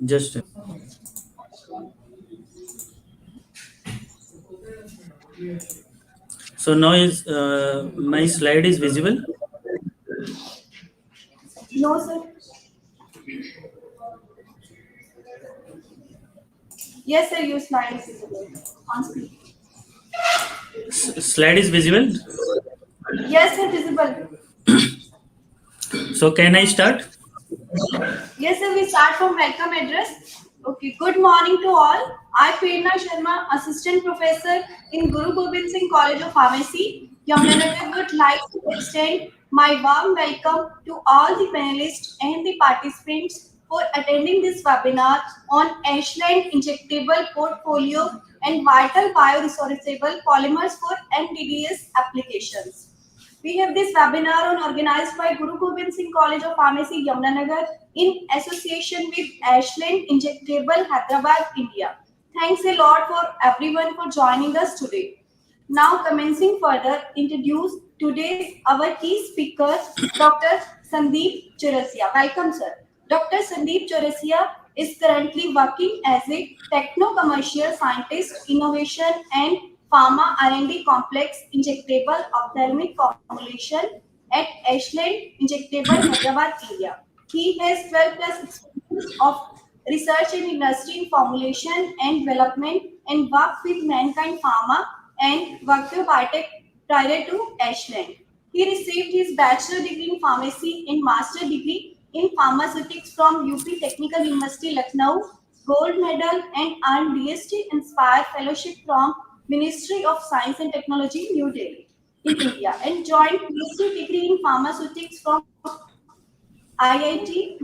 Just so now is my slide is visible. No, sir. Yes, sir. Your slide is visible on screen. Slide is visible. Yes, sir. Visible. So can I start? Yes, sir. We start from welcome address. Okay. Good morning to all. I, Prerna Sharma, Assistant Professor in Guru Gobind Singh College of Pharmacy, Yamunanagar, would like to extend my warm welcome to all the panelists and the participants for attending this webinar on Ashland injectable portfolio and vital bioresourceable polymers for NDDS applications. We have this webinar on organized by Guru Gobind Singh College of Pharmacy, Yamunanagar, in association with Ashland Injectable, Hyderabad, India. Thanks a lot for everyone for joining us today. Now, commencing further, introduce today's our key speaker, Dr. Sandeep Chaurasia. Welcome, sir. Dr. Sandeep Chaurasia is currently working as a techno-commercial scientist, innovation and pharma R&D complex injectable ophthalmic formulation at Ashland Injectable, Hyderabad, India. He has 12 plus experience of research in industry in formulation and development and worked with Mankind Pharma and worked with biotech prior to Ashland. He received his bachelor degree in pharmacy and master degree in pharmaceutics from UP Technical University, Lucknow, gold medal, and earned DST Inspire Fellowship from Ministry of Science and Technology, New Delhi, in India, and joined PhD degree in pharmaceutics from IIT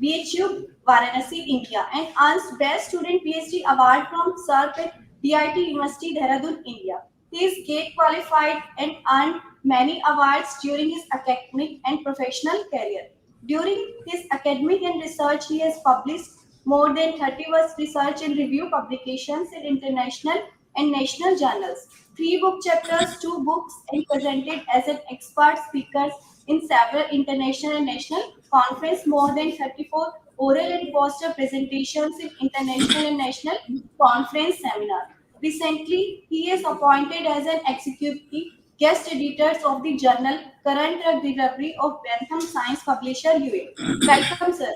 BHU Varanasi, India, and earns Best Student PhD Award from SERP at DIT University, Dehradun, India. He is GATE qualified and earned many awards during his academic and professional career. During his academic and research, he has published more than 30 research and review publications in international and national journals, 3 book chapters, 2 books, and presented as an expert speaker in several international and national conferences, more than 34 oral and poster presentations in international and national conference seminars. Recently, he is appointed as an executive guest editor of the journal Current Drug Delivery of Bentham Science Publisher UA. Welcome, sir.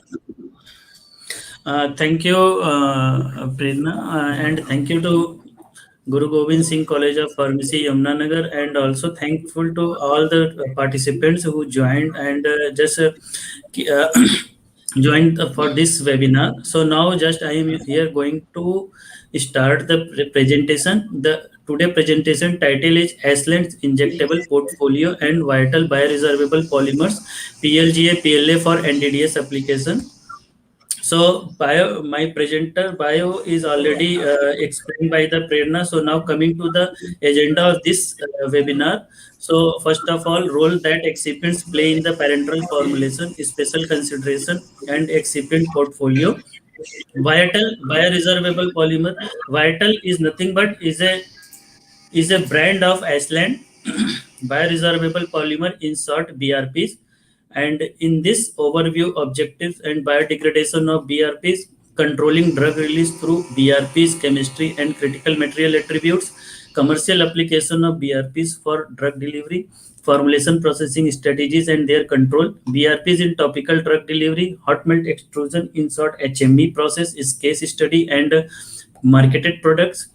Thank you, Prerna, and thank you to Guru Gobind Singh College of Pharmacy, Yamunanagar, and also thankful to all the participants who joined and just joined for this webinar. So now just I am here going to start the presentation. The today presentation title is Ashland's Injectable Portfolio and Vital Bioresorbable Polymers PLGA PLA for NDDS application. So my presenter bio is already explained by the Prerna. So now coming to the agenda of this webinar. So first of all, role that excipients play in the parenteral formulation, special consideration and excipient portfolio. Vital bioresorbable polymer. Vital is nothing but is a brand of Ashland bioresorbable polymer, in short BRPs. And in this overview, objectives and biodegradation of BRPs, controlling drug release through BRPs, chemistry and critical material attributes, commercial application of BRPs for drug delivery, formulation processing strategies and their control, BRPs in topical drug delivery, hot melt extrusion, in short HME process is case study and marketed products,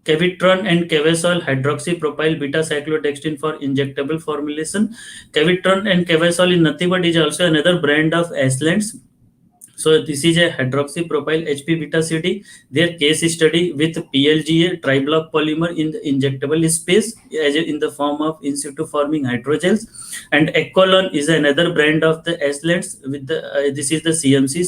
Cavitron and Cavazole hydroxypropyl beta cyclodextrin for injectable formulation. Cavitron and Cavazole is nothing but is also another brand of Ashlands. So this is a hydroxypropyl HP beta CD. Their case study with PLGA triblock polymer in the injectable space as in the form of in situ forming hydrogels. And Ecolon is another brand of the Ashlands with the this is the CMC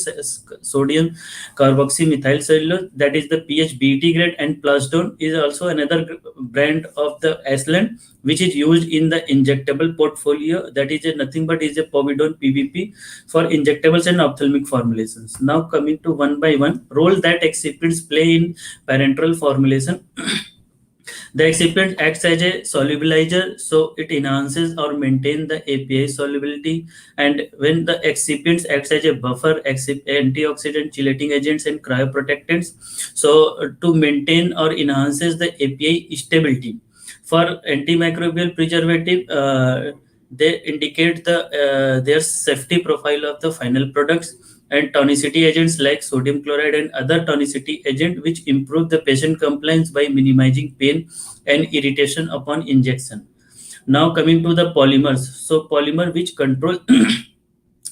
sodium carboxymethyl cellulose, that is the pH BT grade, and Plasdone is also another brand of the Ashland which is used in the injectable portfolio, that is nothing but is a povidone PVP for injectables and ophthalmic formulations. Now coming to one by one, role that excipients play in parenteral formulation. The excipient acts as a solubilizer, so it enhances or maintains the API solubility. And when the excipients acts as a buffer, antioxidant, chelating agents, and cryoprotectants, so to maintain or enhances the API stability. For antimicrobial preservative, they indicate their safety profile of the final products, and tonicity agents like sodium chloride and other tonicity agent which improve the patient compliance by minimizing pain and irritation upon injection. Now coming to the polymers. So polymer which control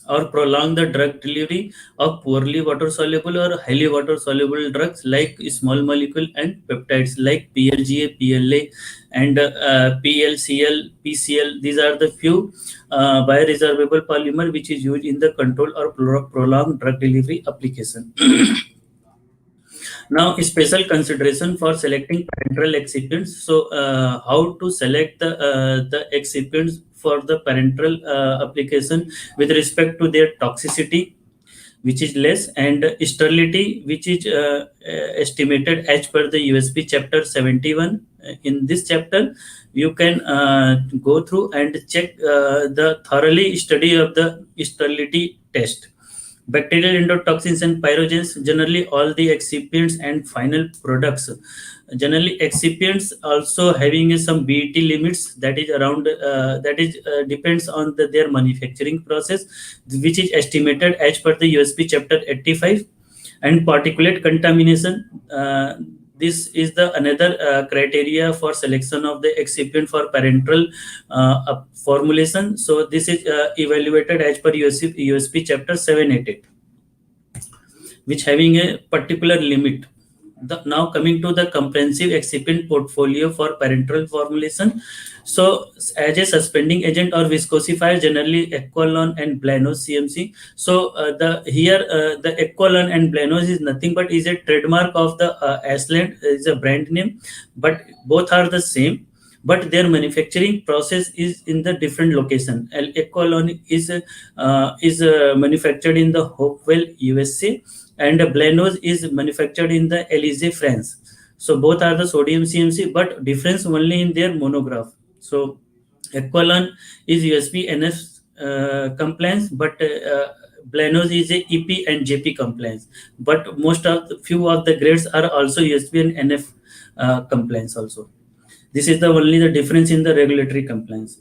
or prolong the drug delivery of poorly water soluble or highly water soluble drugs like small molecule and peptides like PLGA, PLA, and PLCL, PCL. These are the few bioresorbable polymer which is used in the control or prolonged drug delivery application. Now, special consideration for selecting parenteral excipients. So, how to select the excipients for the parenteral application with respect to their toxicity, which is less, and sterility, which is estimated as per the USP chapter 71. In this chapter, you can go through and check the thoroughly study of the sterility test. Bacterial endotoxins and pyrogens, generally all the excipients and final products. Generally, excipients also having some BET limits, that is around that is depends on their manufacturing process, which is estimated as per the USP chapter 85. And particulate contamination. This is the another criteria for selection of the excipient for parenteral formulation. So this is evaluated as per USP chapter 788, which having a particular limit. Now coming to the comprehensive excipient portfolio for parenteral formulation. So as a suspending agent or viscosifier, generally Equalon and Blanos CMC. So the Equalon and Blanos is nothing but is a trademark of the Ashland, is a brand name, but both are the same. But their manufacturing process is in the different location. Equalon is manufactured in the Hopewell, USA, and Blanos is manufactured in the Élysée, France. So both are the sodium CMC, but difference only in their monograph. So Equalon is USP NF compliance, but Blanos is a EP and JP compliance. But most of few of the grades are also USP and NF compliance also. This is the only the difference in the regulatory compliance.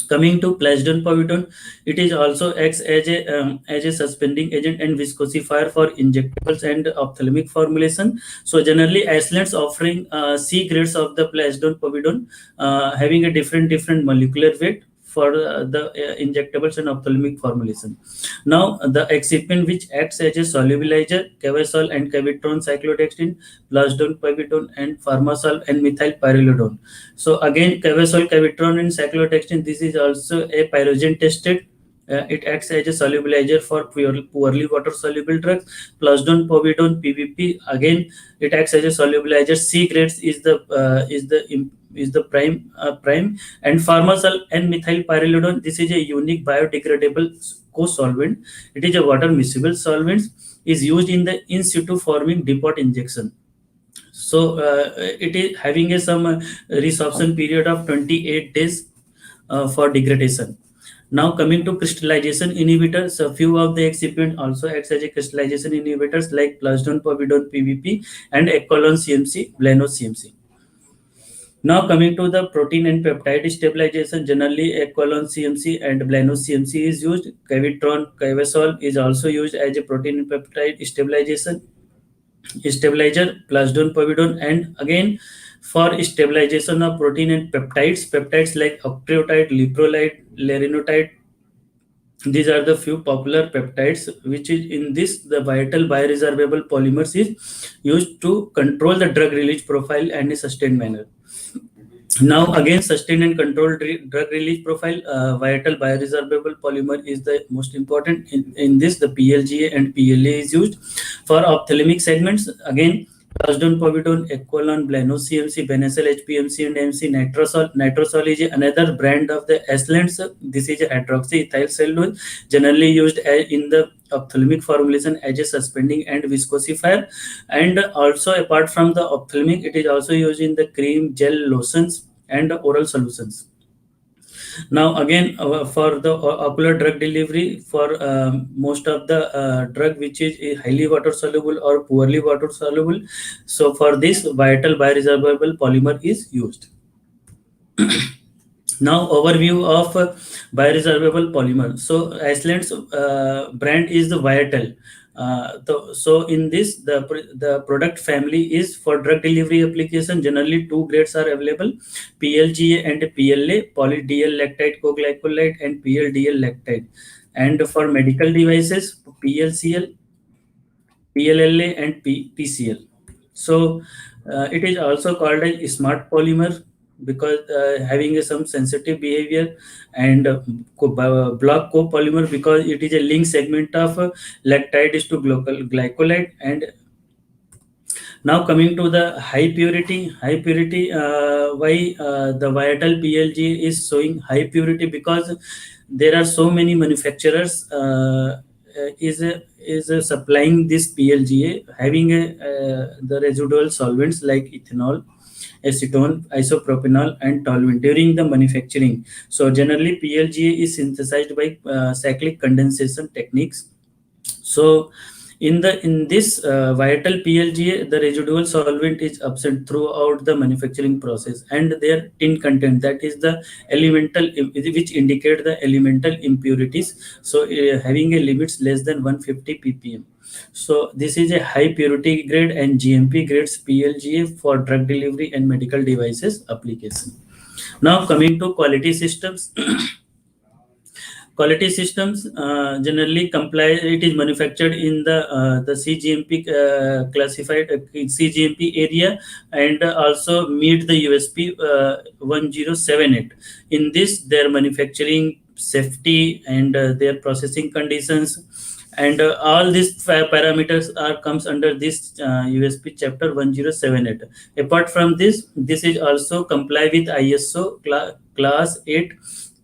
Coming to plasdon povidone, it is also acts as a suspending agent and viscosifier for injectables and ophthalmic formulation. So generally, Ashlands offering C grades of the plasdon povidone, having a different molecular weight for the injectables and ophthalmic formulation. Now, the excipient which acts as a solubilizer, Cavasol and Cavitron cyclodextrin, plasdon povidone, and Pharmasol and methyl pyrrolidone. So again, Cavasol, Cavitron, and cyclodextrin. This is also a pyrogen tested. It acts as a solubilizer for poorly water soluble drugs. Plasdon povidone PVP, again it acts as a solubilizer. C grades is the prime. And Pharmasol and methyl pyrrolidone, this is a unique biodegradable co-solvent. It is a water miscible solvent, is used in the in situ forming depot injection. So it is having some resorption period of 28 days for degradation. Now coming to crystallization inhibitors, a few of the excipients also acts as a crystallization inhibitors like plasdon povidone PVP and Equalon CMC, Blanos CMC. Now coming to the protein and peptide stabilization, generally Equalon CMC and Blanos CMC is used. Cavitron, Cavasol is also used as a protein and peptide stabilizer, plasdon povidone, and again for stabilization of protein and peptides like octreotide, leprolide, larinotide. These are the few popular peptides which is in this the vital bioresorbable polymers is used to control the drug release profile and a sustained manner. Now again, sustained and controlled drug release profile, vital bioresorbable polymer is the most important. In this, the PLGA and PLA is used for ophthalmic segments. Again, plasdon povidone, Equalon, Blanos CMC, Benecel HPMC and MC, nitrosol. Nitrosol is another brand of the Ashlands. This is a hydroxyethyl cellulose, generally used in the ophthalmic formulation as a suspending and viscosifier. And also apart from the ophthalmic, it is also used in the cream, gel, lotions, and oral solutions. Now again, for the ocular drug delivery, for most of the drug which is highly water soluble or poorly water soluble, so for this vital bioresorbable polymer is used. Now overview of bioresorbable polymer. So Ashland's brand is the Viatel. So in this, the product family is for drug delivery application. Generally, two grades are available: PLGA and PLA, poly-DL lactide coglycolide, and PLDL lactide. And for medical devices, PLCL, PLLA, and PCL. So it is also called a smart polymer because having some sensitive behavior, and block copolymer because it is a link segment of lactide to glycolide. And now coming to the high purity, why the Viatal PLG is showing high purity? Because there are so many manufacturers is supplying this PLGA having the residual solvents like ethanol, acetone, isopropanol, and toluene during the manufacturing. So generally, PLGA is synthesized by cyclic condensation techniques. So in this vital PLGA, the residual solvent is absent throughout the manufacturing process, and their tin content, that is the elemental, which indicate the elemental impurities. So having a limits less than 150 ppm. So this is a high purity grade and GMP grades PLGA for drug delivery and medical devices application. Now coming to quality systems. Quality systems generally comply. It is manufactured in the CGMP classified CGMP area, and also meet the USP 1078. In this, their manufacturing safety and their processing conditions, and all these parameters are comes under this USP chapter 1078. Apart from this, this is also comply with ISO class 8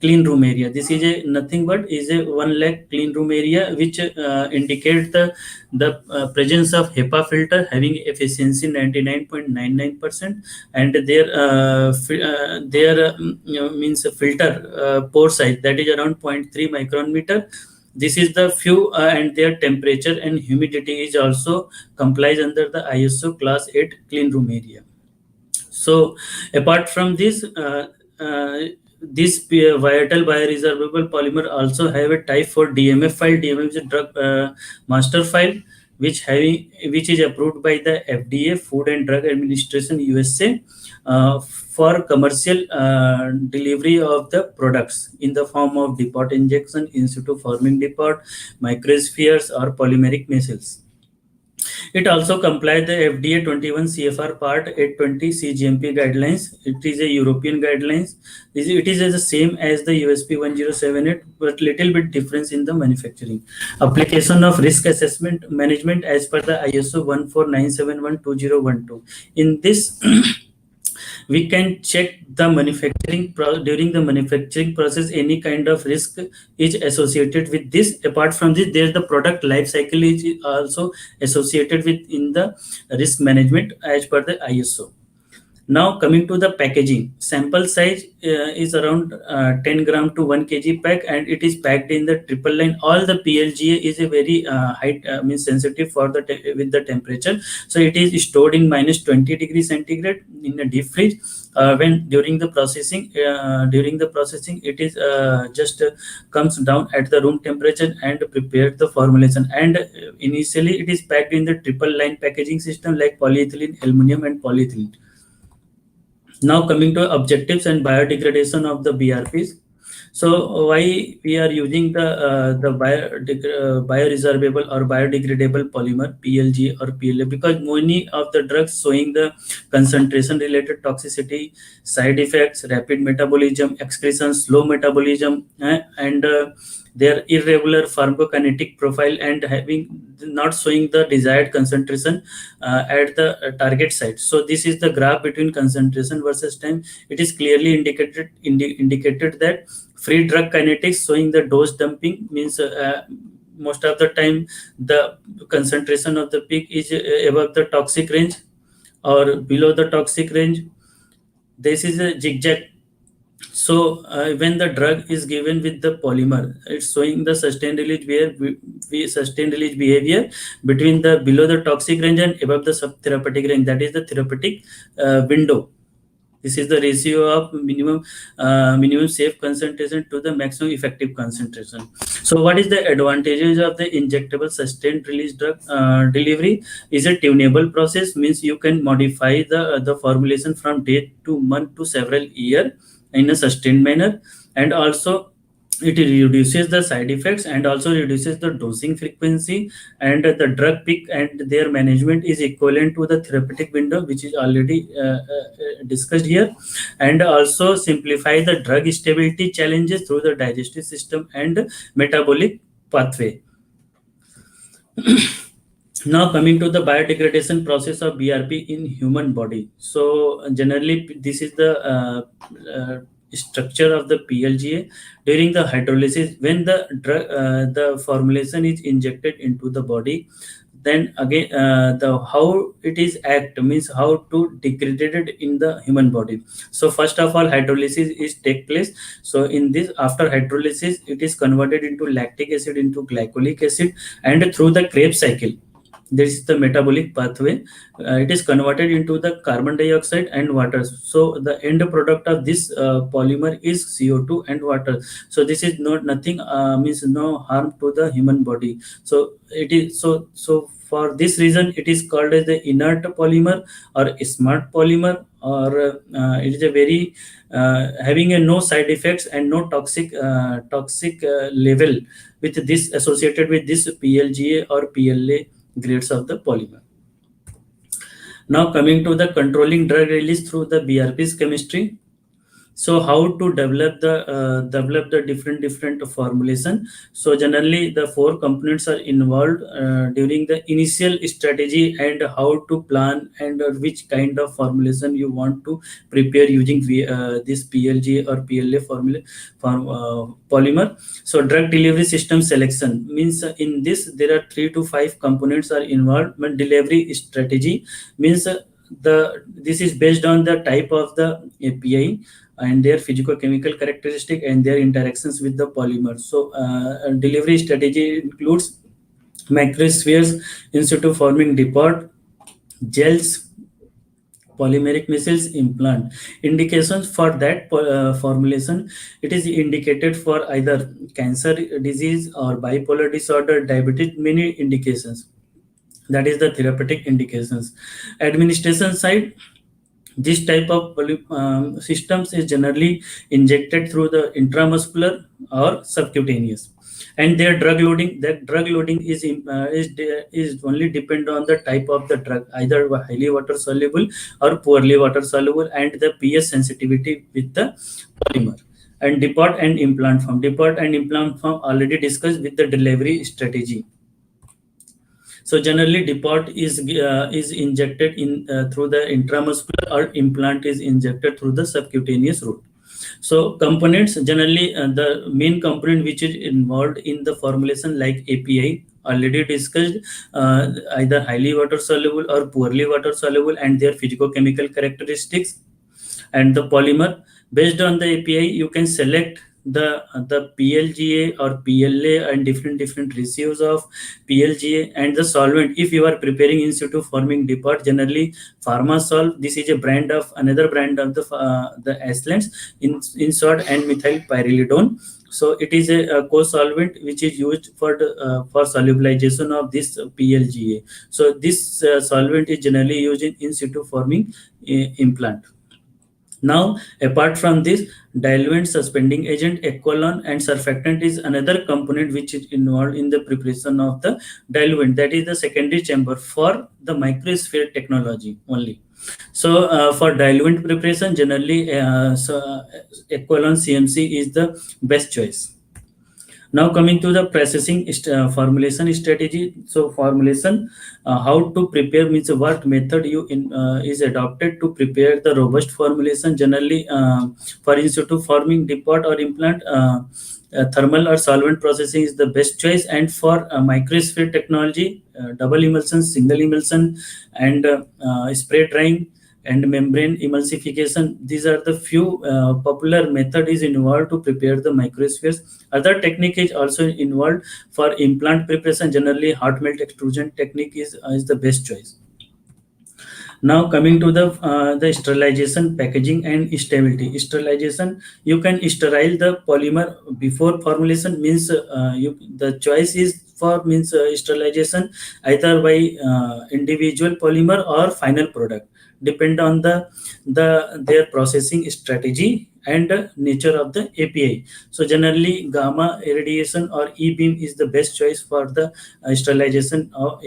clean room area. This is a nothing but is a 1 lakh clean room area, which indicate the presence of HEPA filter having efficiency 99.99%, and their means filter pore size, that is around 0.3 micron meter. This is the few, and their temperature and humidity is also complies under the ISO class 8 clean room area. So apart from this, this vital bioresorbable polymer also have a type for DMF file. DMF is a drug master file, which is approved by the FDA, Food and Drug Administration USA, for commercial delivery of the products in the form of depot injection, in situ forming depot, microspheres, or polymeric micelles. It also complies the FDA 21 CFR Part 820 CGMP guidelines. It is a European guidelines. It is the same as the USP 1078, but little bit difference in the manufacturing. Application of risk assessment management as per the ISO 14971-2012. In this, we can check the during the manufacturing process any kind of risk is associated with this. Apart from this, there's the product life cycle is also associated with in the risk management as per the ISO. Now coming to the packaging, sample size is around 10 gram to 1 kg pack, and it is packed in the triple line. All the PLGA is a very high means sensitive for the with the temperature, so it is stored in minus 20 degrees centigrade in a deep fridge. When during the processing, it is just comes down at the room temperature and prepare the formulation. And initially, it is packed in the triple line packaging system like polyethylene, aluminum, and polyethylene. Now coming to objectives and biodegradation of the BRPs. So why we are using the bioresorbable or biodegradable polymer PLG or PLA? Because many of the drugs showing the concentration related toxicity, side effects, rapid metabolism, excretion, slow metabolism, and their irregular pharmacokinetic profile, and having not showing the desired concentration at the target site. So this is the graph between concentration versus time. It is clearly indicated that free drug kinetics showing the dose dumping means most of the time the concentration of the peak is above the toxic range or below the toxic range. This is a zigzag. So when the drug is given with the polymer, it's showing the sustained release sustained release behavior between the below the toxic range and above the subtherapeutic range. That is the therapeutic window. This is the ratio of minimum safe concentration to the maximum effective concentration. So what is the advantages of the injectable sustained release drug delivery? Is a tunable process, means you can modify the formulation from day to month to several year in a sustained manner, and also it reduces the side effects and also reduces the dosing frequency, and the drug peak and their management is equivalent to the therapeutic window, which is already discussed here, and also simplify the drug stability challenges through the digestive system and metabolic pathway. Now coming to the biodegradation process of BRP in human body. So generally this is the structure of the PLGA. During the hydrolysis, when the formulation is injected into the body, then again the how it is act means how to degrade it in the human body. So first of all, hydrolysis is take place. So in this, after hydrolysis, it is converted into lactic acid into glycolic acid, and through the Krebs cycle, this is the metabolic pathway, it is converted into the carbon dioxide and water. So the end product of this polymer is CO2 and water. So this is not nothing, means no harm to the human body. So it is so for this reason it is called as the inert polymer or smart polymer, or it is a very having a no side effects and no toxic level with this associated with this PLGA or PLA grades of the polymer. Now coming to the controlling drug release through the BRP's chemistry. So how to develop the different formulation. So generally the four components are involved during the initial strategy, and how to plan and which kind of formulation you want to prepare using this PLG or PLA polymer. So drug delivery system selection means in this there are 3 to 5 components are involved. But delivery strategy means this is based on the type of the API and their physicochemical characteristic and their interactions with the polymer. So delivery strategy includes microspheres in situ forming depot, gels, polymeric missiles, implant. Indications for that formulation, it is indicated for either cancer disease or bipolar disorder, diabetes, many indications. That is the therapeutic indications. Administration side, this type of systems is generally injected through the intramuscular or subcutaneous, and their drug loading. That drug loading is only depend on the type of the drug, either highly water soluble or poorly water soluble, and the pH sensitivity with the polymer. And depot and implant form. Depot and implant form already discussed with the delivery strategy. So generally, depot is injected in through the intramuscular, or implant is injected through the subcutaneous route. So components, generally the main component which is involved in the formulation like API already discussed, either highly water soluble or poorly water soluble, and their physicochemical characteristics. And the polymer, based on the API you can select the PLGA or PLA and different ratios of PLGA. And the solvent, if you are preparing in situ forming depot, generally Pharmasol, this is a brand of another brand of the Ashlands, in short, and methyl pyrrolidone. So it is a co-solvent which is used for for solubilization of this PLGA. So this solvent is generally used in situ forming implant. Now, apart from this, diluent, suspending agent, equivalent, and surfactant is another component which is involved in the preparation of the diluent. That is the secondary chamber for the microsphere technology only. So, for diluent preparation, generally, equivalent CMC is the best choice. Now coming to the processing formulation strategy. So formulation, how to prepare means what method is adopted to prepare the robust formulation. Generally, for in situ forming depot or implant, thermal or solvent processing is the best choice. And for microsphere technology, double emulsion, single emulsion, and spray drying and membrane emulsification. These are the few popular method is involved to prepare the microspheres. Other technique is also involved for implant preparation. Generally, hot melt extrusion technique is the best choice. Now coming to the sterilization, packaging, and stability. Sterilization, you can sterile the polymer before formulation. Means the choice is for means sterilization either by individual polymer or final product, depend on their processing strategy and nature of the API. So generally, gamma irradiation or E beam is the best choice for the sterilization of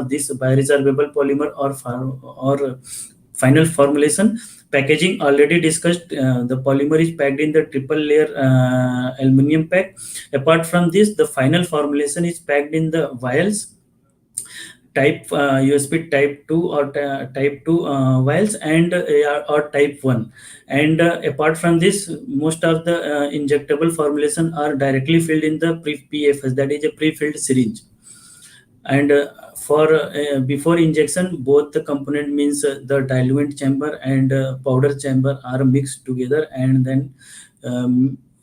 this bioresorbable polymer or final formulation. Packaging, already discussed, the polymer is packed in the triple layer aluminum pack. Apart from this, the final formulation is packed in the vials, type USB type 2 or type 2 vials, and or type 1. And apart from this, most of the injectable formulation are directly filled in the PFS, that is a pre-filled syringe. And for before injection, both the component means the diluent chamber and powder chamber are mixed together, and then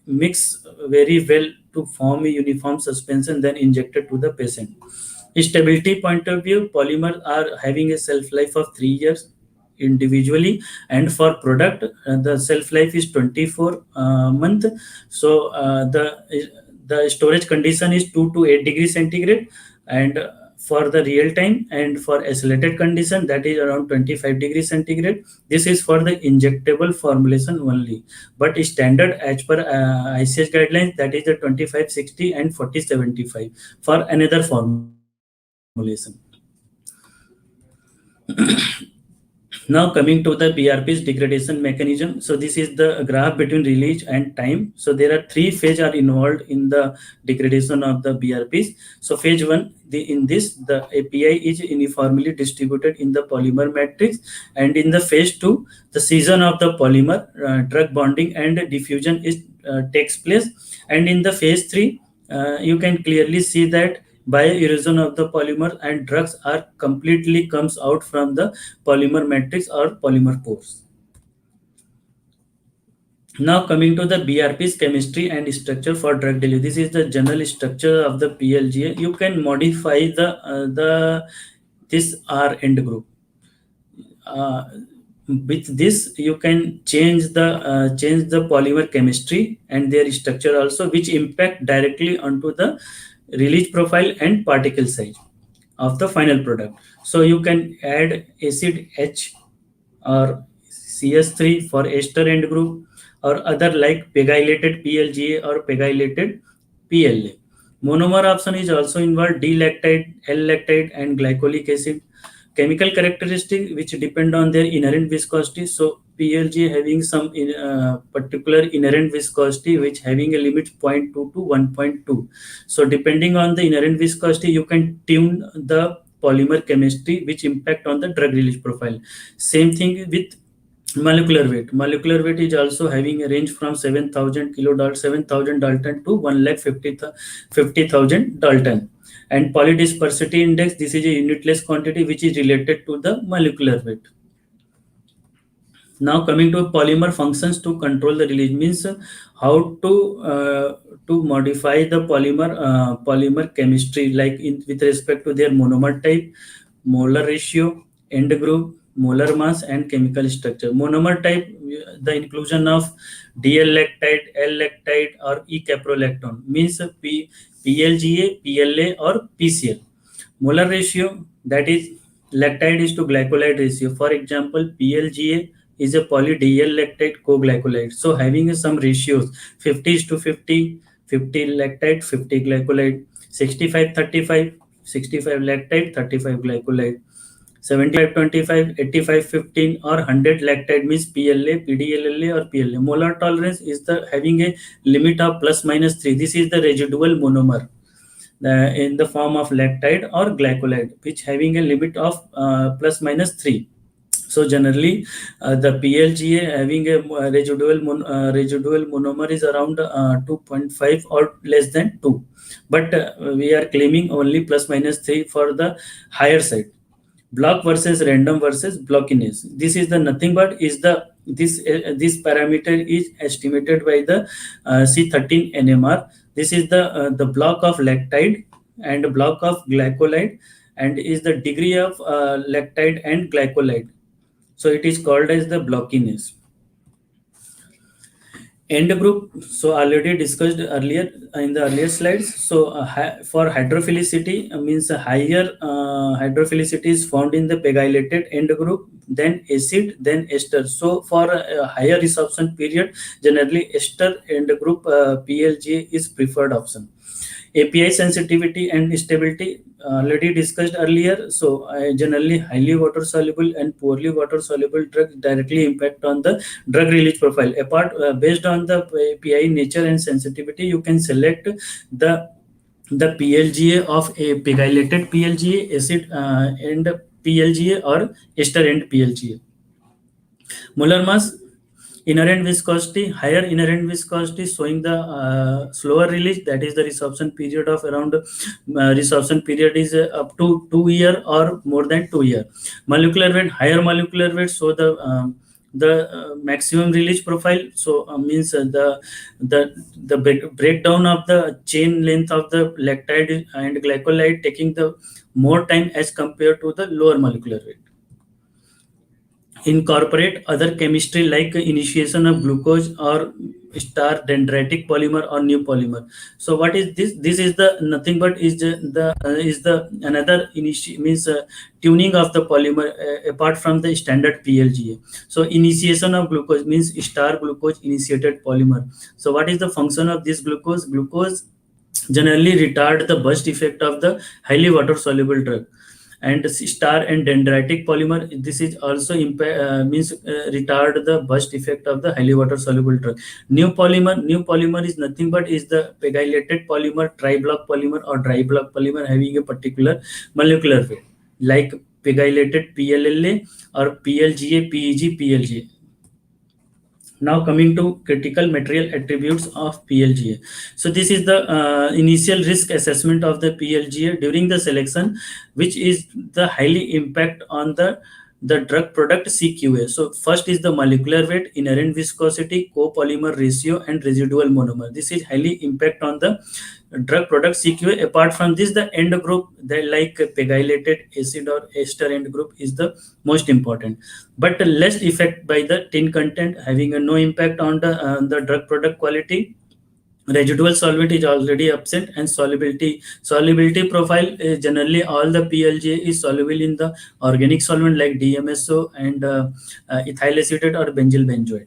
mix very well to form a uniform suspension, then injected to the patient. Stability point of view, polymers are having a shelf life of 3 years individually, and for product the shelf life is 24 month. So the storage condition is 2 to 8 degrees centigrade, and for the real time, and for accelerated condition, that is around 25 degrees centigrade. This is for the injectable formulation only, but standard as per ICH guidelines, that is the 25 60 and 40 75 for another formulation. Now coming to the BRP's degradation mechanism. So this is the graph between release and time. So there are three phases are involved in the degradation of the BRPs. So phase one, in this the API is uniformly distributed in the polymer matrix, and in the phase two, the scission of the polymer, drug bonding and diffusion is takes place, and in the phase three, you can clearly see that bioerosion of the polymer and drugs are completely comes out from the polymer matrix or polymer pores. Now coming to the BRP's chemistry and structure for drug delivery. This is the general structure of the PLGA. You can modify the this R end group. Uh, with this, you can change the polymer chemistry and their structure also, which impact directly onto the release profile and particle size of the final product. So you can add acid H or CS3 for ester end group, or other like pegylated PLGA or pegylated PLA. Monomer option is also involved, D-lactide, L-lactide, and glycolic acid. Chemical characteristics which depend on their inherent viscosity. So PLG having some particular inherent viscosity which having a limit 0.2 to 1.2. So depending on the inherent viscosity, you can tune the polymer chemistry which impact on the drug release profile. Same thing with molecular weight. Molecular weight is also having a range from 7,000 Dalton to 1,50,000 Dalton. And polydispersity index, this is a unitless quantity which is related to the molecular weight. Now coming to polymer functions to control the release, means how to modify the polymer chemistry, like with respect to their monomer type, molar ratio, end group, molar mass, and chemical structure. Monomer type, the inclusion of DL-lactide, L-lactide, or E-caprolactone, means PLGA, PLA, or PCL. Molar ratio, that is lactide is to glycolide ratio. For example, PLGA is a poly-DL lactide co-glycolide. So having some ratios, 50 is to 50, 50 lactide, 50 glycolide, 65 35, 65 lactide, 35 glycolide. 75-25, 85-15, or 100 lactide means PLA, PDLLA, or PLA. Molar tolerance is the having a limit of plus minus 3. This is the residual monomer in the form of lactide or glycolide, which having a limit of plus minus 3. So generally, the PLGA having a residual monomer is around 2.5 or less than 2, but we are claiming only plus minus 3 for the higher side. Block versus random versus blockiness. This is the nothing but is the this parameter is estimated by the C13 NMR. This is the block of lactide and block of glycolide, and is the degree of lactide and glycolide. So it is called as the blockiness. End group, so already discussed earlier in the earlier slides. So for hydrophilicity means a higher hydrophilicity is found in the pegylated end group, then acid, then ester. So for a higher resorption period, generally ester end group PLGA is preferred option. API sensitivity and stability already discussed earlier. So generally highly water soluble and poorly water soluble drugs directly impact on the drug release profile. Apart based on the API nature and sensitivity, you can select the PLGA of a pegylated PLGA, acid and PLGA, or ester and PLGA. Molar mass, inherent viscosity, higher inherent viscosity showing the slower release, that is the resorption period of around resorption period is up to 2 year or more than 2 year. Molecular weight, higher molecular weight, so the maximum release profile. So means the breakdown of the chain length of the lactide and glycolide taking the more time as compared to the lower molecular weight. Incorporate other chemistry like initiation of glucose or star dendritic polymer or new polymer. So what is this? This is the nothing but is the another means tuning of the polymer apart from the standard PLGA. So initiation of glucose means star glucose initiated polymer. So what is the function of this glucose? Glucose generally retard the burst effect of the highly water soluble drug. And star and dendritic polymer, this is also means retard the burst effect of the highly water soluble drug. New polymer is nothing but is the pegylated polymer, tri-block polymer, or dry block polymer having a particular molecular weight like pegylated PLLA or PLGA, PEG, PLGA. Now coming to critical material attributes of PLGA. So this is the initial risk assessment of the PLGA during the selection, which is the highly impact on the drug product CQA. So first is the molecular weight, inherent viscosity, copolymer ratio, and residual monomer. This is highly impact on the drug product CQA. Apart from this, the end group, the like pegylated acid or ester end group is the most important, but less effect by the tin content, having a no impact on the drug product quality. Residual solvent is already absent, and solubility profile is generally all the PLGA is soluble in the organic solvent like DMSO and ethyl acetate or benzyl benzoate.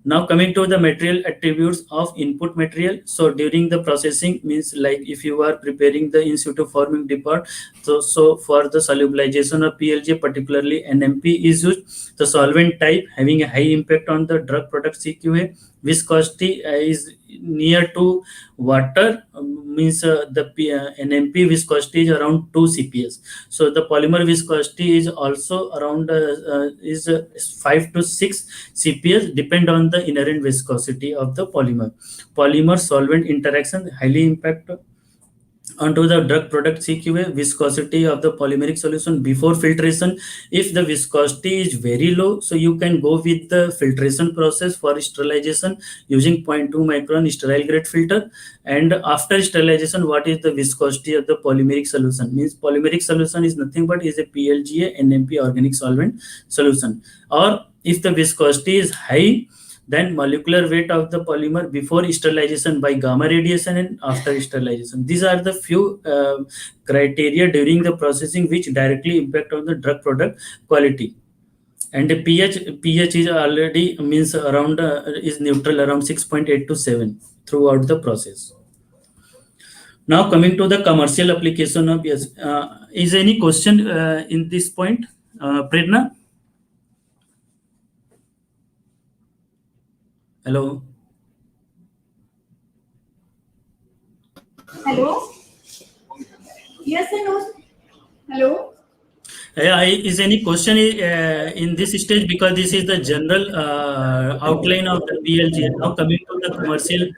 Now coming to the material attributes of input material. So during the processing means like if you are preparing the in situ forming depot, so for the solubilization of PLG particularly NMP is used. The solvent type having a high impact on the drug product CQA. Viscosity is near to water, means NMP viscosity is around 2 CPS. So the polymer viscosity is also around 5 to 6 CPS, depend on the inherent viscosity of the polymer. Polymer solvent interaction highly impact onto the drug product CQA. Viscosity of the polymeric solution before filtration. If the viscosity is very low, so you can go with the filtration process for sterilization using 0.2 micron sterile grade filter. And after sterilization, what is the viscosity of the polymeric solution? Means polymeric solution is nothing but is a PLGA NMP organic solvent solution. Or if the viscosity is high, then molecular weight of the polymer before sterilization by gamma radiation and after sterilization. These are the few criteria during the processing which directly impact on the drug product quality. And the pH is already means around is neutral around 6.8 to 7 throughout the process. Now coming to the commercial application of, yes, is any question in this point, Prerna? Hello. Hello? Yes and no. Hello? Is any question in this stage, because this is the general outline of the PLG. Now coming to the commercial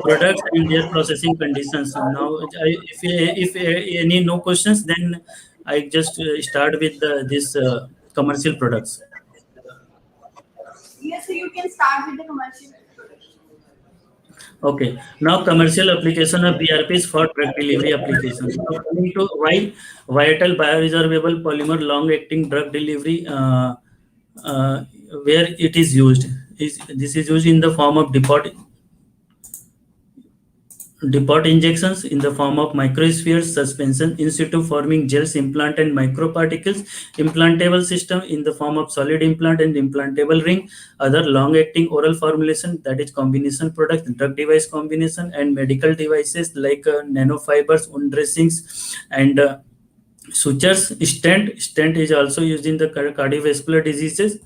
products and their processing conditions. Now, if any no questions, then I just start with this commercial products. Yes, so you can start with the commercial. Okay. Now commercial application of BRPs for drug delivery applications. Now coming to why vital bioresorbable polymer long-acting drug delivery, uh, where it is used. This is used in the form of depot injections, in the form of microspheres suspension, in situ forming gels, implant and microparticles, implantable system in the form of solid implant and implantable ring, other long acting oral formulation, that is combination products, drug device combination, and medical devices like nanofibers, wound dressings, and sutures. Stent is also used in the cardiovascular diseases.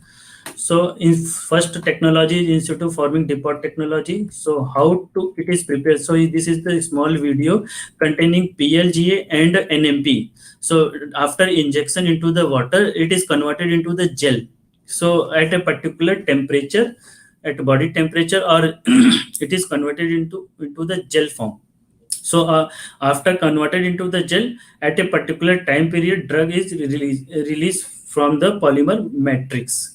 So in first technology is in situ forming depot technology. So how to it is prepared. So this is the small video containing PLGA and NMP. So after injection into the water, it is converted into the gel. So at a particular temperature, at body temperature, or it is converted into the gel form. So after converted into the gel, at a particular time period, drug is released from the polymer matrix.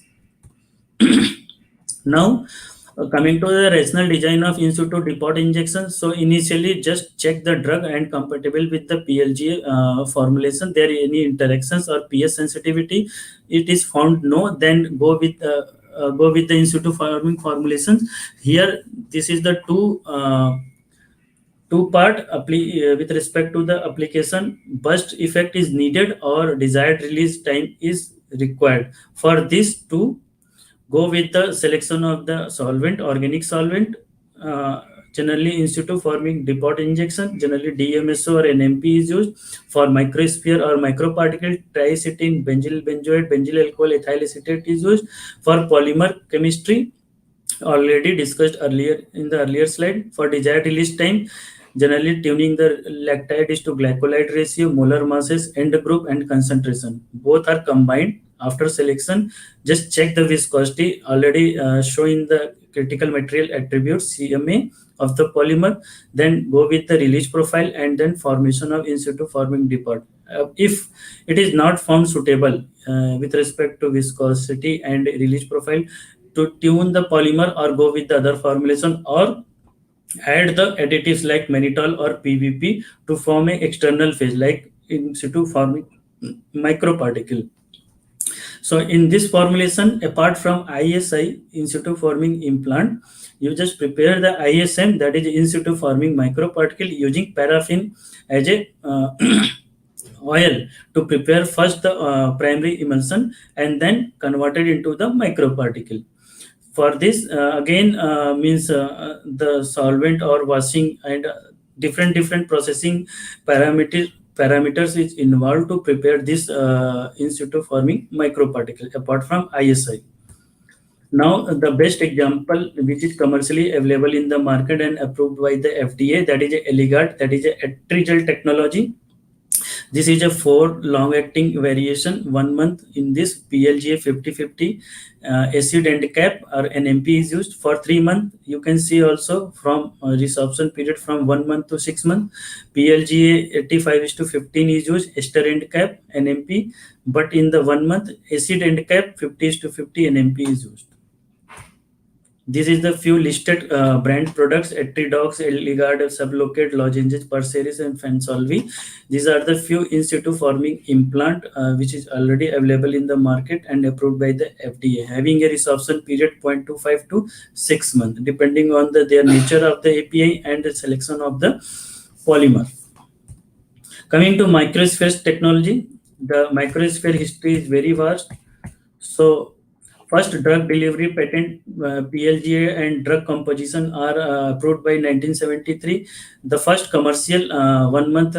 Now, coming to the rational design of in situ depot injection. So initially, just check the drug and compatible with the PLG formulation. There any interactions or PS sensitivity, it is found no. Then go with the in situ forming formulations. Here, this is the two part with respect to the application. Burst effect is needed or desired release time is required. For this to go with the selection of the solvent, organic solvent, generally in situ forming depot injection, generally DMSO or NMP is used. For microsphere or microparticle, triacetylene, benzyl benzoate, benzyl alcohol, ethyl acetate is used. For polymer chemistry, already discussed earlier in the earlier slide. For desired release time, generally tuning the lactide is to glycolide ratio, molar masses, end group, and concentration. Both are combined. After selection, just check the viscosity, already showing the critical material attributes CMA of the polymer. Then go with the release profile and then formation of in situ forming depot. If it is not found suitable with respect to viscosity and release profile, to tune the polymer or go with the other formulation, or add the additives like mannitol or PVP to form a external phase like in situ forming microparticle. So in this formulation, apart from ISI, in situ forming implant, you just prepare the ISM, that is in situ forming microparticle, using paraffin as a oil to prepare first the primary emulsion and then converted into the microparticle. For this, again, means the solvent or washing and different processing parameters is involved to prepare this in situ forming microparticle apart from ISI. Now, the best example which is commercially available in the market and approved by the FDA, that is a Eligard, that is a Etrigel technology. This is a 4 long-acting variation, 1 month in this PLGA 50/50 acid and cap or NMP is used. For 3 months. You can see also from resorption period from 1 month to 6 months. PLGA 85:15 is used, ester and cap NMP, but in the 1 month acid and cap 50:50 NMP is used. This is the few listed brand products: Etridox, Eligard, Sublocade, Lozenges, Perseris, and Fensolvi. These are the few in situ forming implant which is already available in the market and approved by the FDA, having a resorption period 0.25 to 6 months, depending on their nature of the API and the selection of the polymer. Coming to Microsphere technology, the microsphere history is very vast. So First drug delivery patent, PLGA and drug composition are approved by 1973. The first commercial 1 month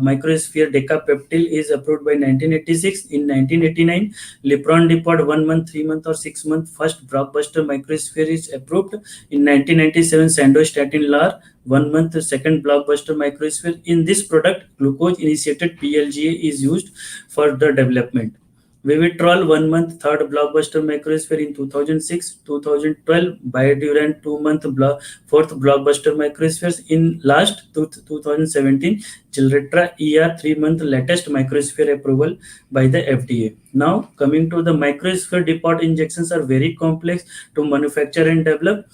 microsphere decapeptyl is approved by 1986. In 1989, Lipron Depot 1 month, 3 month, or 6 month first blockbuster microsphere is approved. In 1997, Sandostatin LAR 1 month second blockbuster microsphere. In this product, glucose initiated PLGA is used for the development. Vivitrol 1 month third blockbuster microsphere in 2006, 2012 Biodegradation 2 month fourth blockbuster microspheres in last 2017 Gilretra ER 3 month latest microsphere approval by the FDA. Now coming to the microsphere depot injections are very complex to manufacture and develop.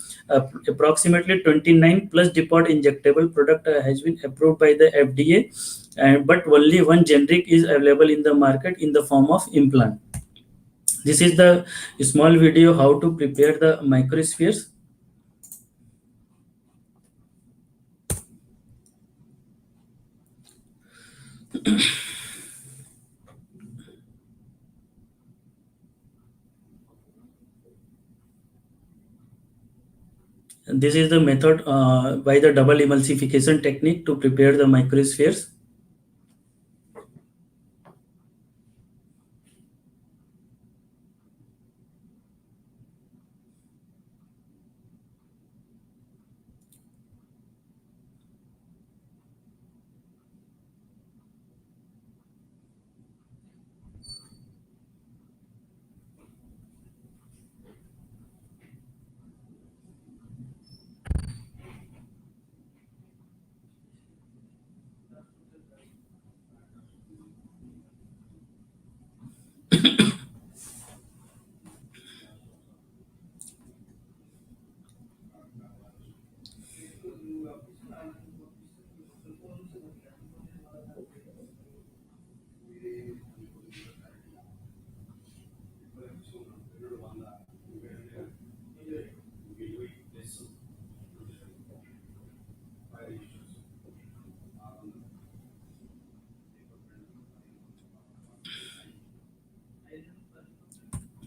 Approximately 29 plus depot injectable product has been approved by the FDA, but only one generic is available in the market in the form of implant. This is the small video how to prepare the microspheres. This is the method by the double emulsification technique to prepare the microspheres.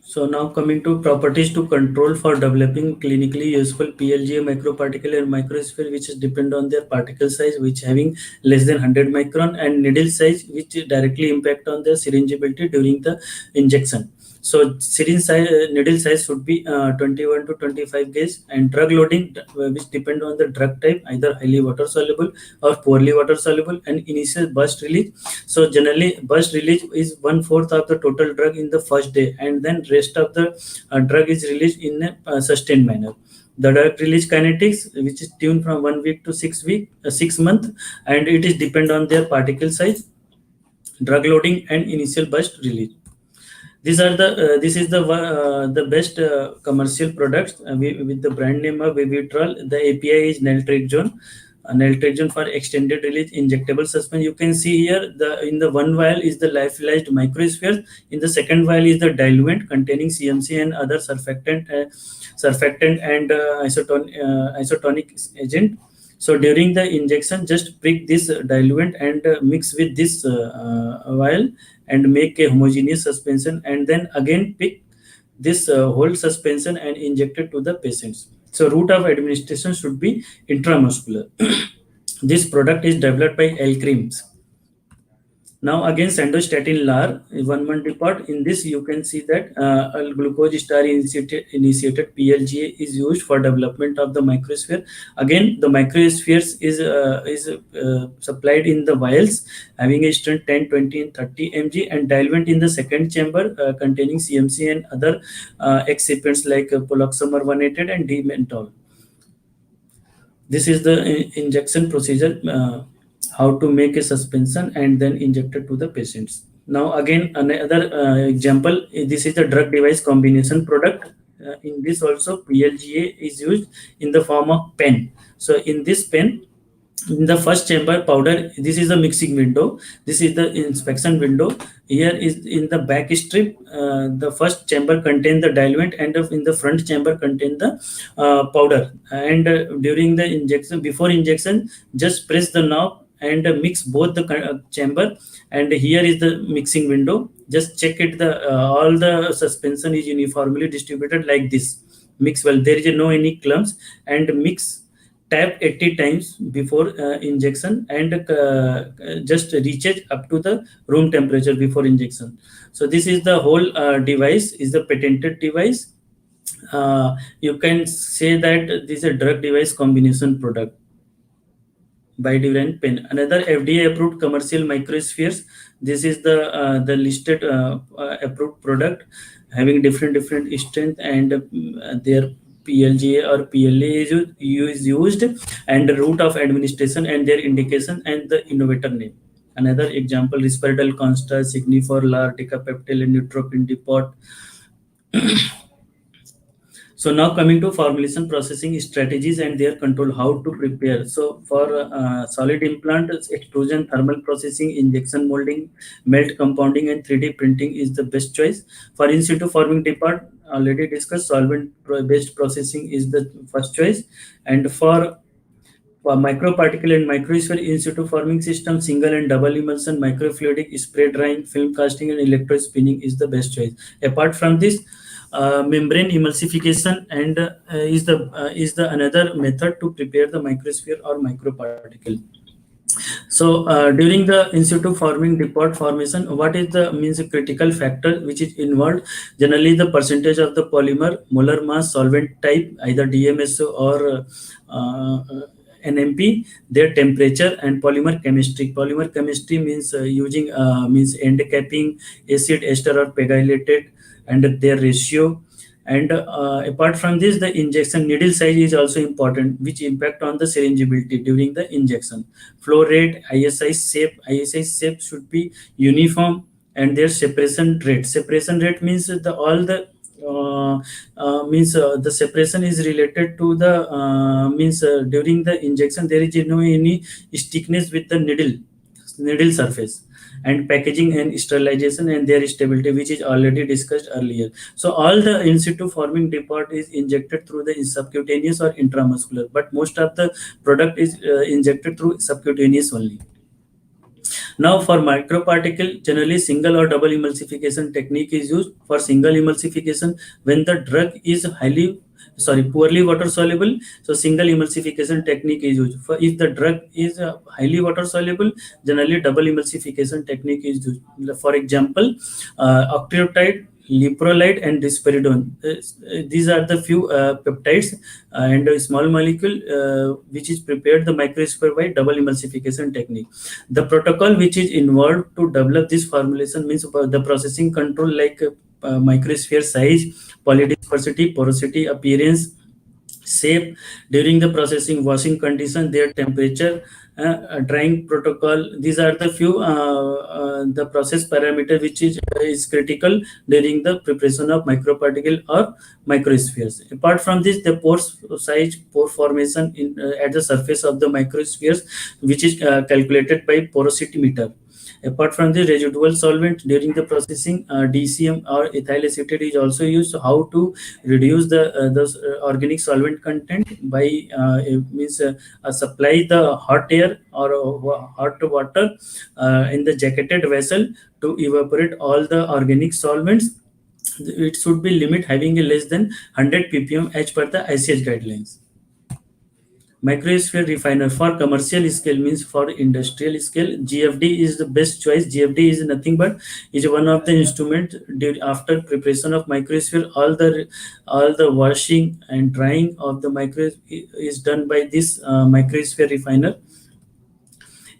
So now coming to properties to control for developing clinically useful PLGA microparticle and microsphere, which is depend on their particle size, which having less than 100 micron, and needle size, which directly impact on the syringeability during the injection. So syringe size, needle size should be 21 to 25 gauge, and drug loading, which depend on the drug type, either highly water soluble or poorly water soluble, and initial burst release. So generally burst release is 1/4 of the total drug in the first day, and then rest of the drug is released in a sustained manner. The drug release kinetics, which is tuned from 1 week to 6 month, and it is depend on their particle size, drug loading, and initial burst release. These are this is the best commercial products with the brand name of Vivitrol. The API is naltrexone for extended release injectable suspension. You can see here in the one vial is the lyophilized microsphere. In the second vial is the diluent containing CMC and other surfactant and isotonic agent. So during the injection, just prick this diluent and mix with this vial and make a homogeneous suspension, and then again pick this whole suspension and inject it to the patients. So route of administration should be intramuscular. This product is developed by L Creams. Now again Sandostatin LAR 1 month report. In this you can see that glucose star initiated PLGA is used for development of the microsphere. Again the microspheres is supplied in the vials having a strength 10, 20 and 30 mg, and diluent in the second chamber containing CMC and other excipients like poloxamer 188 and D-menthol. This is the injection procedure, how to make a suspension and then inject it to the patients. Now again another example, this is the drug device combination product. In this also PLGA is used in the form of pen. So in this pen, in the first chamber powder, this is the mixing window, this is the inspection window. Here is in the back strip, the first chamber contain the diluent, and in the front chamber contain the powder. And during the injection, before injection, just press the knob and mix both the chamber. And here is the mixing window. Just check it, the all the suspension is uniformly distributed like this. Mix well, there is no any clumps. And mix, tap 80 times before injection, and just reach it up to the room temperature before injection. So this is the whole device, is the patented device. You can say that this is a drug device combination product. Biodegradation pen, another FDA approved commercial microspheres. This is the listed approved product, having different strength, and their PLGA or PLA is used, and the route of administration, and their indication, and the innovator name. Another example, Risperdal Consta, Signifor, LAR, Decapeptyl, and Neutropin depot. So now coming to formulation processing strategies and their control, how to prepare. So for solid implant, extrusion, thermal processing, injection molding, melt compounding, and 3D printing is the best choice. For in situ forming depart, already discussed, solvent based processing is the first choice. And for microparticle and microsphere in situ forming system, single and double emulsion, microfluidic, spray drying, film casting, and electro spinning is the best choice. Apart from this, membrane emulsification and is the another method to prepare the microsphere or microparticle. So during the in situ forming depot formation, what is the means a critical factor which is involved? Generally, the percentage of the polymer, molar mass, solvent type, either DMSO or NMP, their temperature, and polymer chemistry. Polymer chemistry means using means end capping, acid, ester, or pegylated, and their ratio. And apart from this, the injection needle size is also important, which impact on the syringeability during the injection. Flow rate, ISI shape should be uniform, and their separation rate. Separation rate means the all the the separation is related to the during the injection there is no any stickiness with the needle surface. And packaging and sterilization and their stability, which is already discussed earlier. So all the in situ forming depot is injected through the subcutaneous or intramuscular, but most of the product is injected through subcutaneous only. Now for microparticle, generally single or double emulsification technique is used. For single emulsification, when the drug is poorly water soluble, so single emulsification technique is used. For if the drug is highly water soluble, generally double emulsification technique is used. For example, octreotide, leprolide, and risperidone. These are the few peptides and a small molecule which is prepared the microsphere by double emulsification technique. The protocol which is involved to develop this formulation means the processing control like microsphere size, polydispersity, porosity, appearance, shape during the processing, washing condition, their temperature, drying protocol. These are the few the process parameter which is critical during the preparation of microparticle or microspheres. Apart from this, the pore size, pore formation at the surface of the microspheres, which is calculated by porosity meter. Apart from the residual solvent during the processing, DCM or ethyl acetate is also used. How to reduce the organic solvent content by supply the hot air or hot water in the jacketed vessel to evaporate all the organic solvents. It should be limit having a less than 100 ppm as per the ICH guidelines. Microsphere refiner for commercial scale means for industrial scale, GFD is the best choice. GFD is nothing but is one of the instrument after preparation of microsphere. All the washing and drying of the micro is done by this microsphere refiner.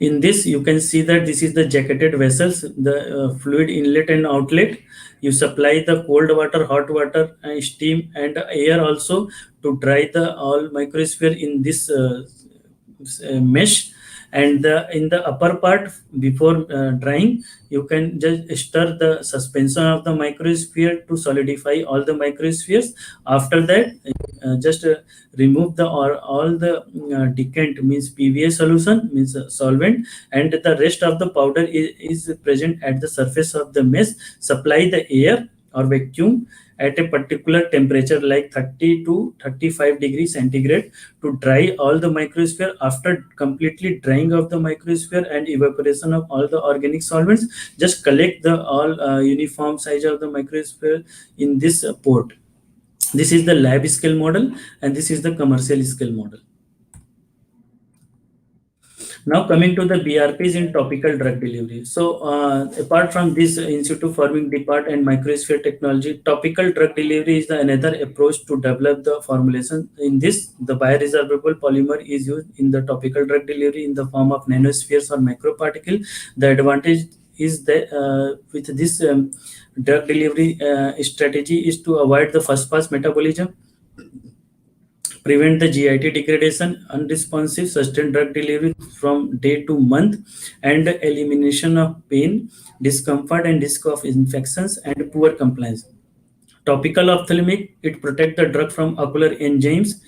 In this, you can see that this is the jacketed vessels, the fluid inlet and outlet. You supply the cold water, hot water, steam, and air also to dry the all microsphere in this mesh. And in the upper part, before drying, you can just stir the suspension of the microsphere to solidify all the microspheres. After that, just remove the all the decant means PVA solution means solvent, and the rest of the powder is present at the surface of the mesh. Supply the air or vacuum at a particular temperature like 30 to 35 degrees centigrade to dry all the microsphere. After completely drying of the microsphere and evaporation of all the organic solvents, just collect the all uniform size of the microsphere in this port. This is the lab scale model, and this is the commercial scale model. Now coming to the BRPs in topical drug delivery. So apart from this in situ forming depart and Microsphere Technology, topical drug delivery is the another approach to develop the formulation. In this, the bioresorbable polymer is used in the topical drug delivery in the form of nanospheres or microparticle. The advantage is that with this drug delivery strategy is to avoid the first pass metabolism, prevent the GIT degradation, unresponsive sustained drug delivery from day to month, and elimination of pain, discomfort, and risk of infections and poor compliance. Topical ophthalmic, it protects the drug from ocular enzymes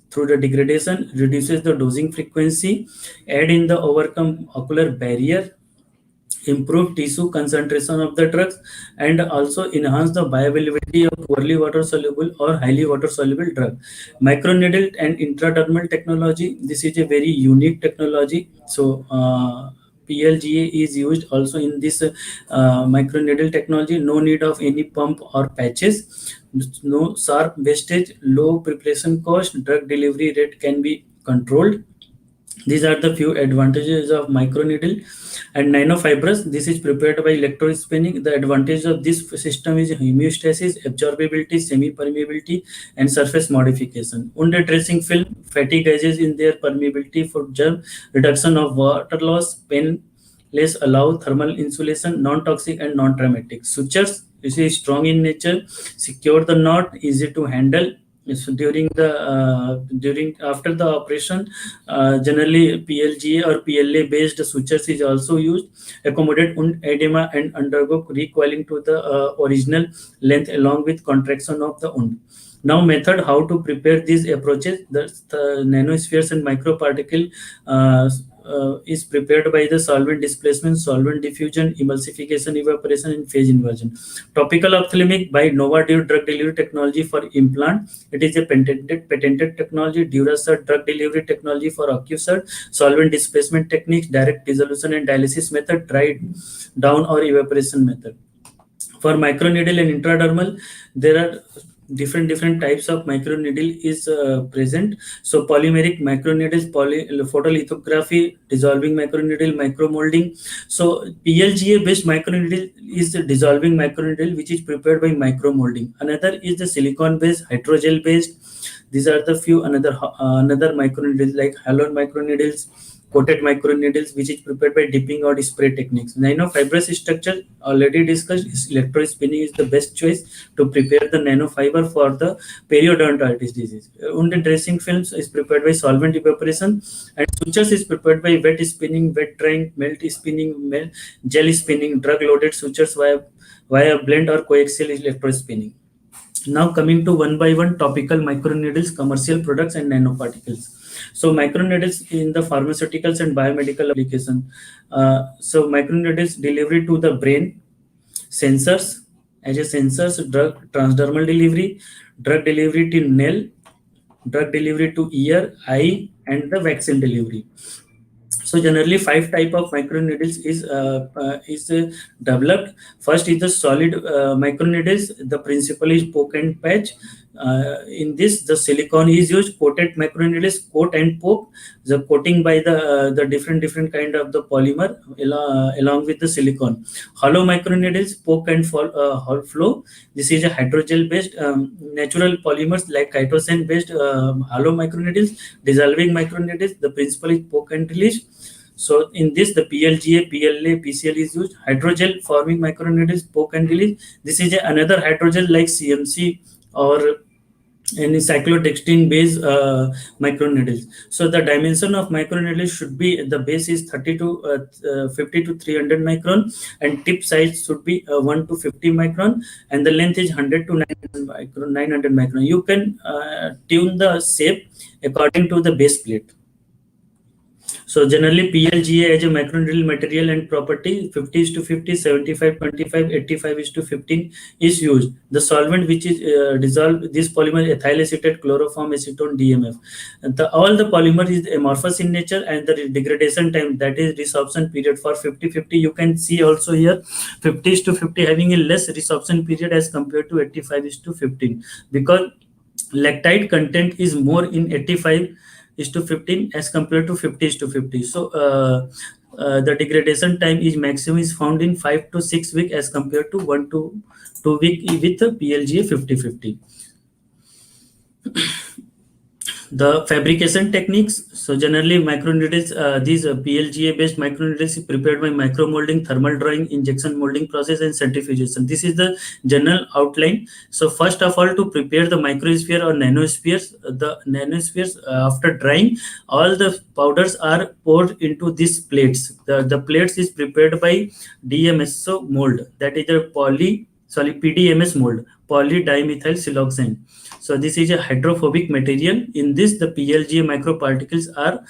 through the degradation, reduces the dosing frequency, aid in the overcome ocular barrier, improve tissue concentration of the drugs, and also enhance the bioavailability of poorly water soluble or highly water soluble drug. Microneedle and intradermal technology, this is a very unique technology. So PLGA is used also in this microneedle technology. No need of any pump or patches, no sharp wastage, low preparation cost, drug delivery rate can be controlled. These are the few advantages of microneedle. And nanofibrous, this is prepared by electrospinning. The advantage of this system is homeostasis, absorbability, semi-permeability, and surface modification. Wound dressing film, fatty gases in their permeability for germ, reduction of water loss, painless, allow thermal insulation, non-toxic and non-traumatic. Sutures, this is strong in nature, secure the knot, easy to handle. So during after the operation, generally PLGA or PLA based sutures is also used, accommodate wound edema and undergo recoiling to the original length along with contraction of the wound. Now method how to prepare these approaches. The nanospheres and microparticle is prepared by the solvent displacement, solvent diffusion, emulsification, evaporation, and phase inversion. Topical ophthalmic by Novartis drug delivery technology for implant. It is a patented technology. Durasert drug delivery technology for Accusert. Solvent displacement techniques, direct dissolution and dialysis method, dry down or evaporation method. For microneedle and intradermal, there are different types of microneedle is present. So polymeric microneedles, photolithography, dissolving microneedle, micromolding. So PLGA based microneedle is the dissolving microneedle which is prepared by micromolding. Another is the silicon based, hydrogel based. These are the few another microneedles like halon microneedles, coated microneedles which is prepared by dipping or spray techniques. Nanofibrous structure already discussed. Electrospinning is the best choice to prepare the nanofiber for the periodontitis disease. Wound dressing films is prepared by solvent evaporation, and sutures is prepared by wet spinning, wet drying, melt spinning, gel spinning, drug loaded sutures via blend or coaxial electrospinning. Now coming to one by one topical microneedles, commercial products and nanoparticles. So microneedles in the pharmaceuticals and biomedical application. So microneedles delivery to the brain, sensors as a sensors, drug transdermal delivery, drug delivery to nail, drug delivery to ear, eye, and the vaccine delivery. So generally five type of microneedles is developed. First is the solid microneedles. The principle is poke and patch. In this, the silicone is used. Coated microneedles, coat and poke. The coating by the different kind of the polymer along with the silicone. Hollow microneedles, poke and flow. This is a hydrogel based natural polymers like chitosan based hollow microneedles. Dissolving microneedles. The principle is poke and release. So in this, the PLGA, PLA, PCL is used. Hydrogel forming microneedles, poke and release. This is another hydrogel like CMC or any cyclodextrin based microneedles. So the dimension of microneedles should be, the base is 30 to 50 to 300 micron, and tip size should be 1 to 50 micron, and the length is 100 to 900 micron. You can tune the shape according to the base plate. So generally PLGA as a microneedle material and property 50 is to 50, 75, 25, 85 is to 15 is used. The solvent which is dissolved this polymer ethyl acetate, chloroform, acetone, DMF. All the polymer is amorphous in nature, and the degradation time, that is resorption period, for 50-50 you can see also here 50 is to 50 having a less resorption period as compared to 85 is to 15, because lactide content is more in 85 is to 15 as compared to 50 is to 50. So the degradation time is maximum is found in 5 to 6 week as compared to 1 to 2 week with the PLGA 50-50. The fabrication techniques. So generally microneedles, these PLGA based microneedles is prepared by micromolding, thermal drawing, injection molding process, and centrifugation. This is the general outline. So first of all, to prepare the microsphere or nanospheres, the nanospheres after drying, all the powders are poured into these plates. The plates is prepared by DMS mold, that is a PDMS mold, polydimethyl siloxane. So this is a hydrophobic material. In this, the PLGA microparticles are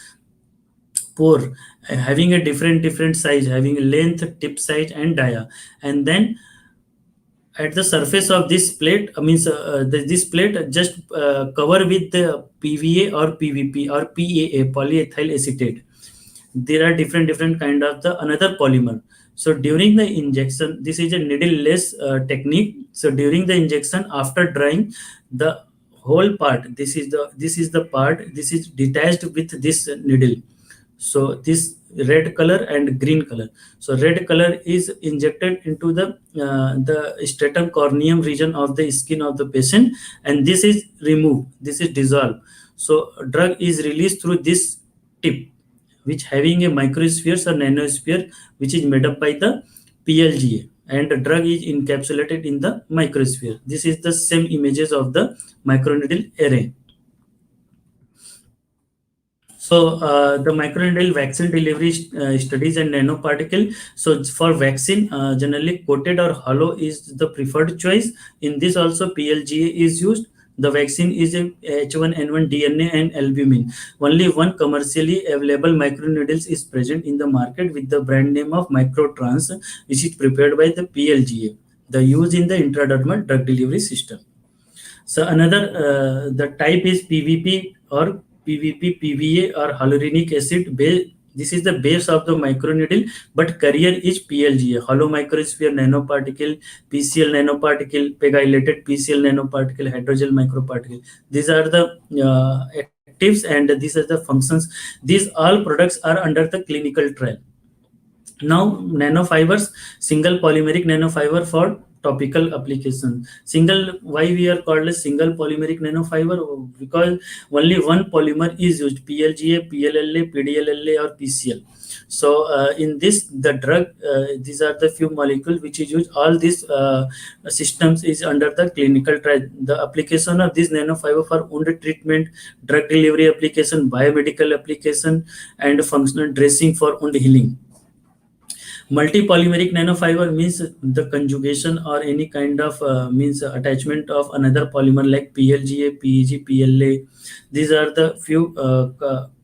pore, having a different size, having a length, tip size, and dia. And then at the surface of this plate, this plate just cover with the PVA or PVP or PAA, polyethyl acetate. There are different kind of the another polymer. So during the injection, this is a needle-less technique. So during the injection, after drying, the whole part, this is the part, this is detached with this needle. So this red color and green color. So red color is injected into the stratum corneum region of the skin of the patient, and this is removed. This is dissolved. So drug is released through this tip, which having a microsphere or nanosphere, which is made up by the PLGA, and the drug is encapsulated in the microsphere. This is the same images of the microneedle array. So the microneedle vaccine delivery studies and nanoparticle. So for vaccine, generally coated or hollow is the preferred choice. In this also PLGA is used. The vaccine is a H1N1 DNA and albumin. Only one commercially available microneedles is present in the market with the brand name of Microtrans, which is prepared by the PLGA. The use in the intradermal drug delivery system. So another, the type is PVP or PVP, PVA or hyaluronic acid base. This is the base of the microneedle, but carrier is PLGA, hollow microsphere nanoparticle, PCL nanoparticle, pegylated PCL nanoparticle, hydrogel microparticle. These are the actives and these are the functions. These all products are under the clinical trial. Now nanofibers, single polymeric nanofiber for topical application. Single, why we are called a single polymeric nanofiber? Because only one polymer is used, PLGA, PLLA, PDLLA or PCL. So in this, the drug, these are the few molecules which is used. All these systems is under the clinical trial. The application of this nanofiber for wound treatment, drug delivery application, biomedical application, and functional dressing for wound healing. Multipolymeric nanofiber means the conjugation or any kind of means attachment of another polymer like PLGA, PEG, PLA. These are the few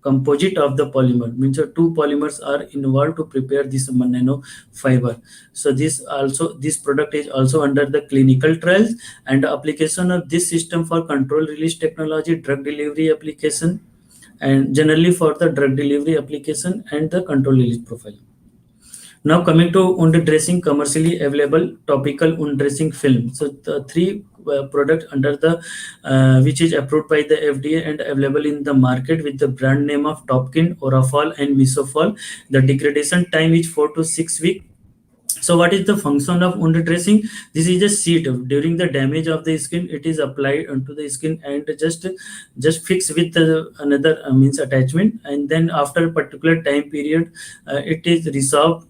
composite of the polymer. Means two polymers are involved to prepare this nanofiber. So this product is also under the clinical trials, and application of this system for control release technology, drug delivery application, and generally for the drug delivery application and the control release profile. Now coming to wound dressing, commercially available topical wound dressing film. So the three products under the which is approved by the FDA and available in the market with the brand name of Topkin, Orafol, and Misofol. The degradation time is 4 to 6 weeks. So what is the function of wound dressing? This is a sheet. During the damage of the skin, it is applied onto the skin and just fix with another means attachment, and then after a particular time period, it is resolved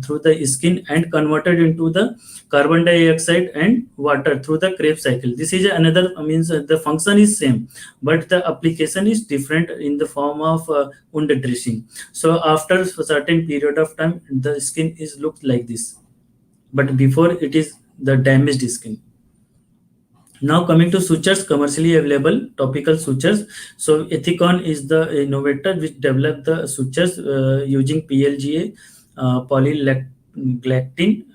through the skin and converted into the carbon dioxide and water through the Krebs cycle. This is another means the function is same, but the application is different in the form of wound dressing. So after a certain period of time, the skin is looked like this, but before it is the damaged skin. Now coming to sutures commercially available topical sutures. So Ethicon is the innovator which developed the sutures using PLGA, polylactin, 90%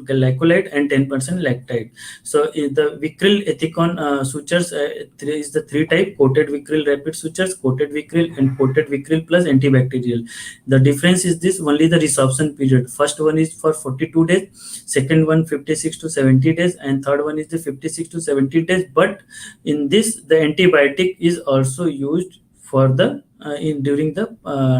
glycolide and 10% lactide. So the Vicryl Ethicon sutures is the three type: coated Vicryl rapid sutures, coated Vicryl, and coated Vicryl plus antibacterial. The difference is this: only the resorption period. First one is for 42 days, second one 56 to 70 days, and third one is the 56 to 70 days. But in this, the antibiotic is also used for the in during the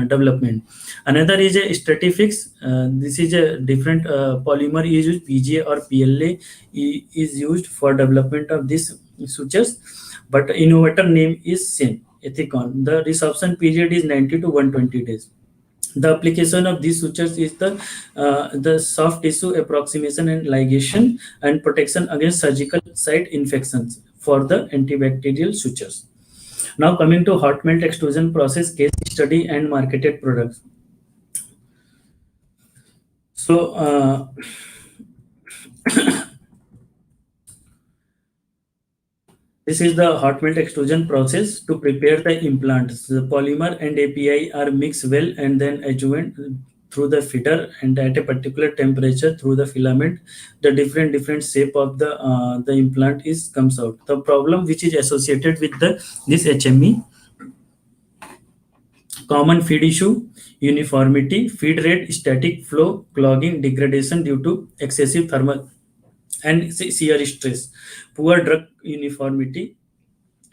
development. Another is a stratifix. This is a different polymer is used, PGA or PLA is used for development of these sutures, but innovator name is same, Ethicon. The resorption period is 90 to 120 days. The application of these sutures is the soft tissue approximation and ligation and protection against surgical site infections for the antibacterial sutures. Now coming to hot melt extrusion process, case study and marketed products. So this is the hot melt extrusion process to prepare the implants. The polymer and API are mixed well and then adjoined through the feeder and at a particular temperature through the filament. The different shape of the implant is comes out. The problem which is associated with this HME: common feed issue, uniformity, feed rate, static flow, clogging, degradation due to excessive thermal and shear stress, poor drug uniformity.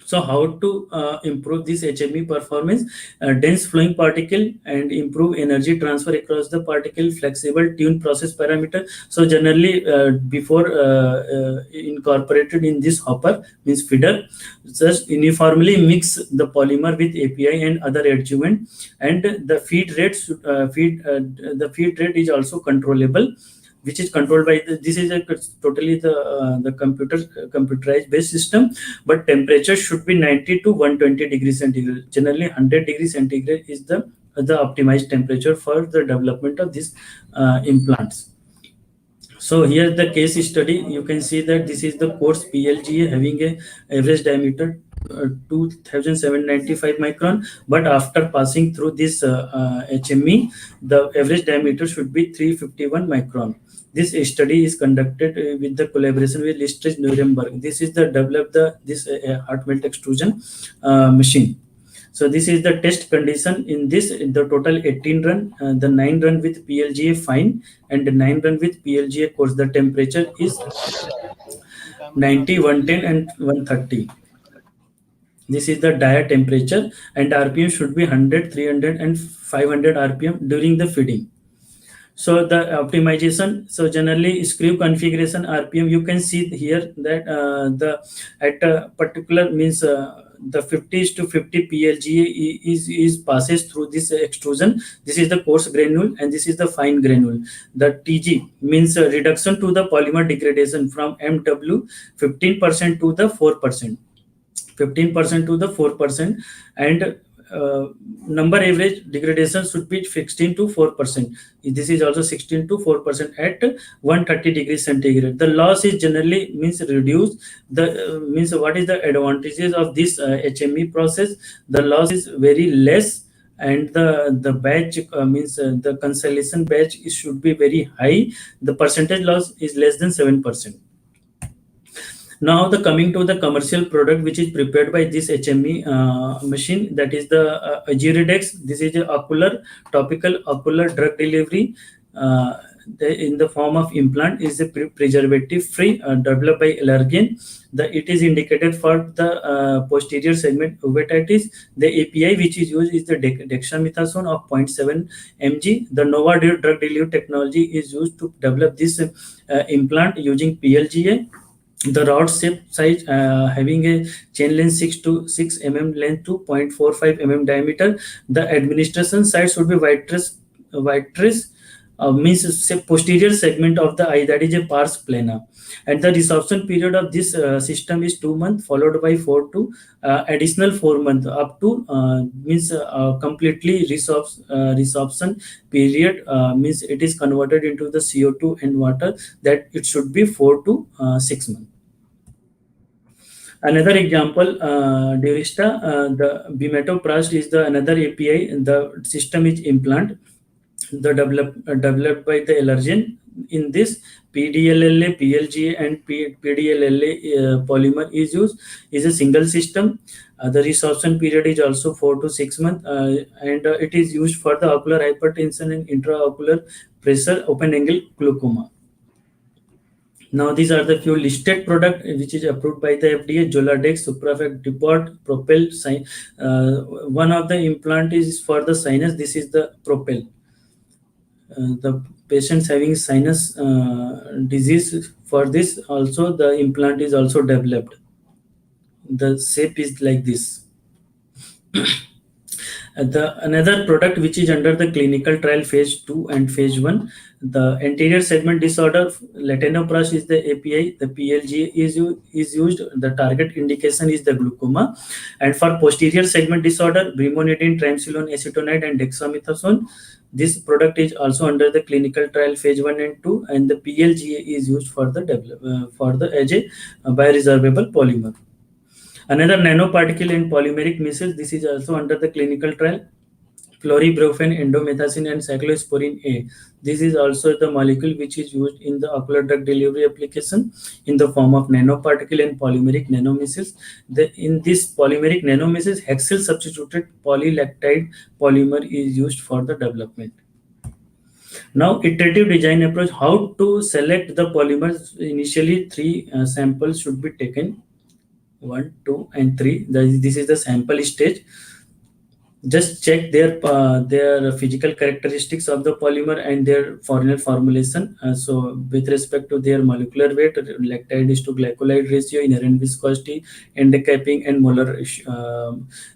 So how to improve this HME performance? Dense flowing particle and improve energy transfer across the particle, flexible tune process parameter. So generally before incorporated in this hopper means feeder, just uniformly mix the polymer with API and other adjuvant, and the feed rate the feed rate is also controllable, which is controlled by this is a totally the computerized based system, but temperature should be 90 to 120 degrees centigrade. Generally 100 degrees centigrade is the optimized temperature for the development of these implants. So here the case study, you can see that this is the coarse PLGA having a average diameter 2795 micron, but after passing through this HME, the average diameter should be 351 micron. This study is conducted with the collaboration with Lister's Nuremberg. This is the developed this hot melt extrusion machine. So this is the test condition. In this, the total 18 run, the 9 run with PLGA fine and the 9 run with PLGA coarse. The temperature is 90, 110 and 130. This is the dia temperature, and RPM should be 100, 300 and 500 RPM during the feeding. So the optimization, so generally screw configuration RPM, you can see here that the at a particular means the 50 to 50 PLGA is passes through this extrusion. This is the coarse granule and this is the fine granule. The TG means reduction to the polymer degradation from MW 15% to the 4%. 15% to the 4%, and number average degradation should be 16 to 4%. This is also 16 to 4% at 130 degrees centigrade. The loss is generally means reduced. The means what is the advantages of this HME process? The loss is very less, and the batch means the consolidation batch should be very high. The percentage loss is less than 7%. Now the coming to the commercial product which is prepared by this HME machine, that is the Agiridex. This is a ocular topical ocular drug delivery in the form of implant, is a preservative free developed by Allergan. It is indicated for the posterior segment uveitis. The API which is used is the dexamethasone of 0.7 mg. The Nova drug delivery technology is used to develop this implant using PLGA. The rod shape size having a chain length 6 to 6 mm length to 0.45 mm diameter. The administration site should be vitreous means say posterior segment of the eye, that is a pars plana, and the resorption period of this system is 2 months followed by 4 to additional 4 months up to means completely resorption period means it is converted into the CO2 and water, that it should be 4 to 6 months. Another example, Durista, the Bimetoprast is the another API. The system is implant, developed by the allergen. In this, PDLLA, PLGA, and PDLLA polymer is used. Is a single system. The resorption period is also 4 to 6 months, and it is used for the ocular hypertension and intraocular pressure open angle glaucoma. Now these are the few listed product which is approved by the FDA: Joladex, Suprafec, Depot, Propel. One of the implant is for the sinus. This is the Propel. The patients having sinus disease, for this also the implant is also developed. The shape is like this. The another product which is under the clinical trial phase 2 and phase 1, the anterior segment disorder, latanoprust is the API, the PLG is used, the target indication is the glaucoma. And for posterior segment disorder, brimonidine, triamcinolone acetonide, and dexamethasone, this product is also under the clinical trial phase 1 and 2, and the PLGA is used for the as a bioresorbable polymer. Another nanoparticle in polymeric missiles, this is also under the clinical trial. Fluoribrofen, endomethacin, and cyclosporin A. This is also the molecule which is used in the ocular drug delivery application in the form of nanoparticle and polymeric nanomissiles. In this polymeric nanomissiles, hexyl substituted polylactide polymer is used for the development. Now, iterative design approach, how to select the polymers. Initially, 3 samples should be taken. 1, 2, and 3. This is the sample stage. Just check their physical characteristics of the polymer and their final formulation. So with respect to their molecular weight, lactide is to glycolide ratio, inherent viscosity, end capping, and molar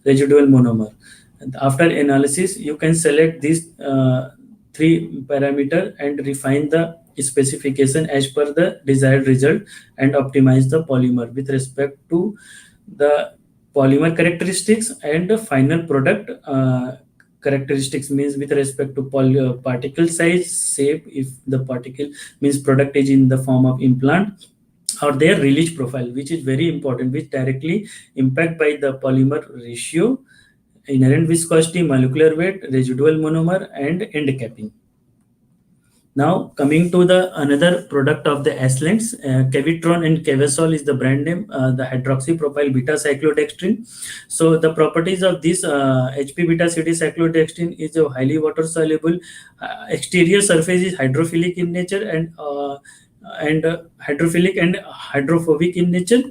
residual monomer. And after analysis, you can select these 3 parameter and refine the specification as per the desired result and optimize the polymer with respect to the polymer characteristics and the final product characteristics, means with respect to particle size, shape, if the particle means product is in the form of implant, or their release profile, which is very important, which directly impact by the polymer ratio, inherent viscosity, molecular weight, residual monomer, and end capping. Now coming to the another product of the Ashlands, Cavitron and Cavesol is the brand name, the hydroxypropyl beta cyclodextrin. So the properties of this HP beta CD cyclodextrin is a highly water soluble. Exterior surface is hydrophilic in nature and hydrophilic and hydrophobic in nature.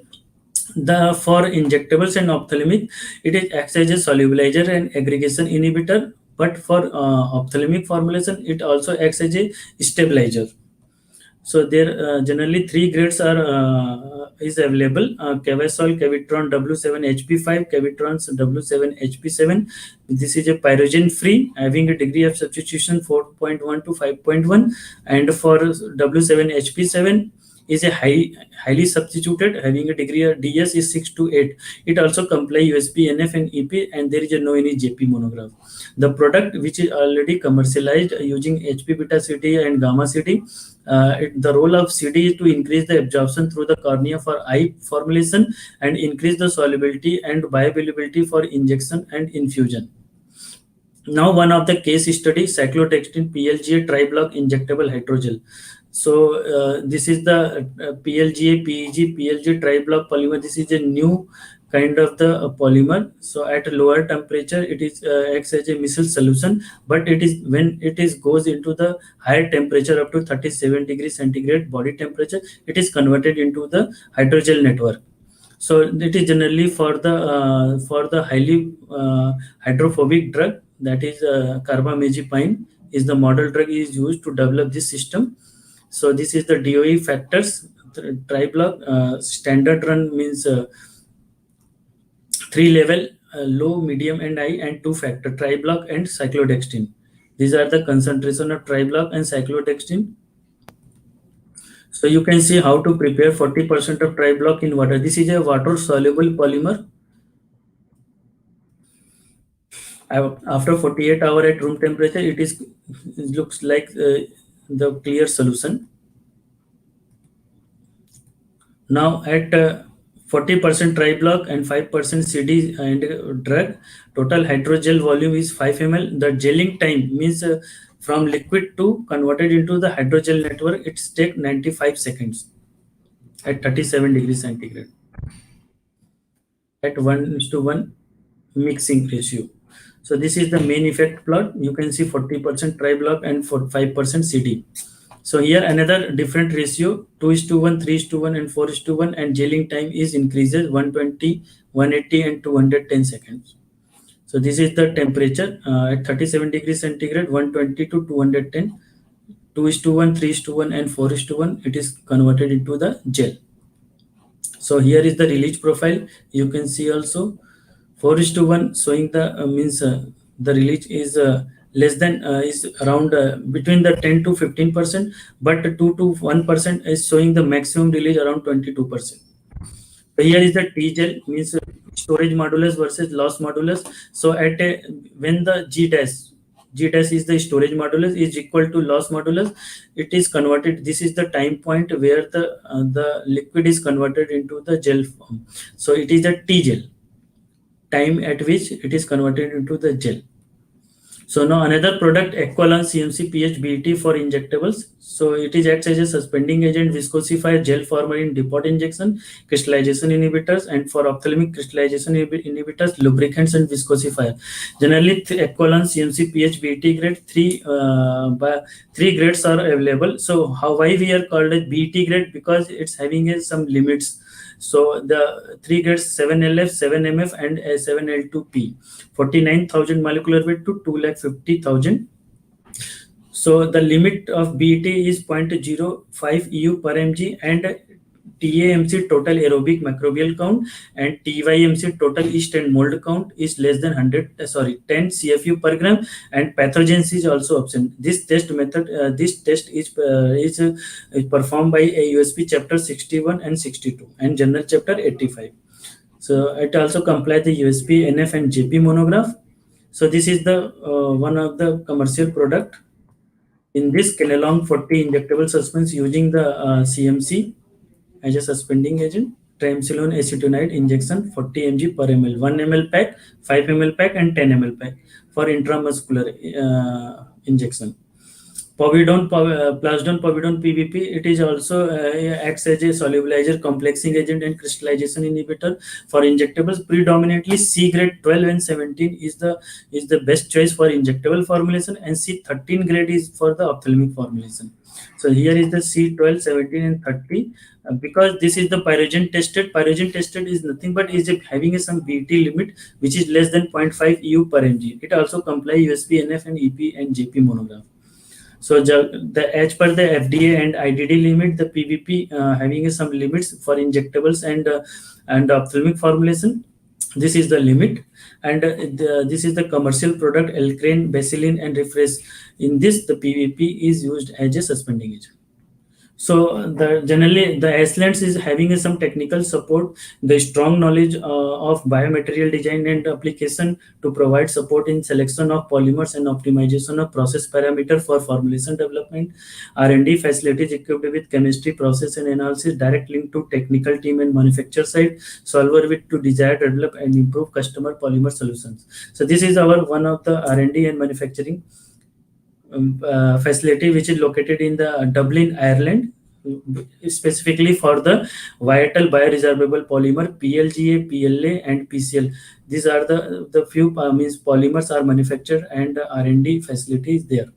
The for injectables and ophthalmic, it is acts as a solubilizer and aggregation inhibitor. But for ophthalmic formulation, it also acts as a stabilizer. So there generally 3 grades are is available: Cavesol, Cavitron W7HP5, Cavitrons W7HP7. This is a pyrogen free, having a degree of substitution 4.1 to 5.1, and for W7HP7 is a highly substituted, having a degree of DS is 6 to 8. It also comply USP, NF, and EP, and there is no any JP monograph. The product which is already commercialized using HP beta CD and gamma CD, the role of CD is to increase the absorption through the cornea for eye formulation and increase the solubility and bioavailability for injection and infusion. Now one of the case study, cyclodextrin PLGA tri-block injectable hydrogel. So this is the PLGA, PEG, PLG tri-block polymer. This is a new kind of the polymer. So at a lower temperature, it is acts as a missile solution, but it is when it is goes into the higher temperature up to 37 degrees centigrade body temperature, it is converted into the hydrogel network. So it is generally for the highly hydrophobic drug, that is carbamazepine is the model drug is used to develop this system. So this is the DOE factors. Tri-block standard run means 3 level, low, medium, and high, and 2 factor, tri-block and cyclodextrin. These are the concentration of tri-block and cyclodextrin. So you can see how to prepare 40% of tri-block in water. This is a water soluble polymer. After 48 hours at room temperature, it looks like the clear solution. Now at 40% tri-block and 5% CD and drug. Total hydrogel volume is 5 ml. The gelling time means from liquid to converted into the hydrogel network, it's take 95 seconds at 37 degrees centigrade at 1:1 mixing ratio. So this is the main effect plot. You can see 40% tri-block and 5% CD. So here another different ratio, 2:1, 3:1 and 4:1, and gelling time is increases 120, 180 and 210 seconds. So this is the temperature at 37 degrees centigrade, 120 to 210, 2:1, 3:1 and 4:1, it is converted into the gel. So here is the release profile. You can see also 4:1 showing the means the release is less than is around between the 10 to 15%, but 2 to 1% is showing the maximum release around 22%. So here is the T gel means storage modulus versus loss modulus. So at a, when the G dash is the storage modulus is equal to loss modulus, it is converted. This is the time point where the liquid is converted into the gel form. So it is the T gel, time at which it is converted into the gel. So now another product, Aqualon CMC PH BET for injectables. So it is acts as a suspending agent, viscosifier, gel former in depot injection, crystallization inhibitors, and for ophthalmic crystallization inhibitors, lubricants and viscosifier. Generally, Aqualon CMC PH BET grade three grades are available. So how why we are called as BET grade, because it's having some limits. So the three grades 7LF, 7MF, and 7L2P. 49,000 molecular weight to 250,000. So the limit of BET is 0.05 EU per mg, and TAMC total aerobic microbial count and TYMC total yeast and mold count is less than 10 CFU per gram, and pathogens is also absent. This test method, this test is performed by a USP chapter 61 and 62 and general chapter 85. So it also complies the USP, NF and JP monograph. So this is the one of the commercial product. In this, Kenalong 40 injectable suspense using the CMC as a suspending agent. Triamcinolone acetonide injection 40 mg per ml, 1 ml pack, 5 ml pack, and 10 ml pack for intramuscular injection. Plasdone povidone PVP, it is also acts as a solubilizer, complexing agent, and crystallization inhibitor for injectables. Predominantly C grade 12 and 17 is the best choice for injectable formulation, and C13 grade is for the ophthalmic formulation. So here is the C12, 17, and 30. Because this is the pyrogen tested. Pyrogen tested is nothing but is having some BT limit which is less than 0.5 EU per mg. It also complies USP, NF, and EP and JP monograph. So as per the FDA and IDD limit, the PVP having some limits for injectables and ophthalmic formulation. This is the limit, and this is the commercial product Elcrane, Bacillin, and Refresh. In this, the PVP is used as a suspending agent. So the generally the Ashlands is having some technical support, the strong knowledge of biomaterial design and application to provide support in selection of polymers and optimization of process parameter for formulation development. R&D facilities equipped with chemistry, process, and analysis, direct link to technical team and manufacturer side, solver with to desire, develop, and improve customer polymer solutions. So this is our one of the R&D and manufacturing facility which is located in the Dublin, Ireland, specifically for the vital bioresorbable polymer PLGA, PLA, and PCL. These are the few means polymers are manufactured, and R&D facility is there.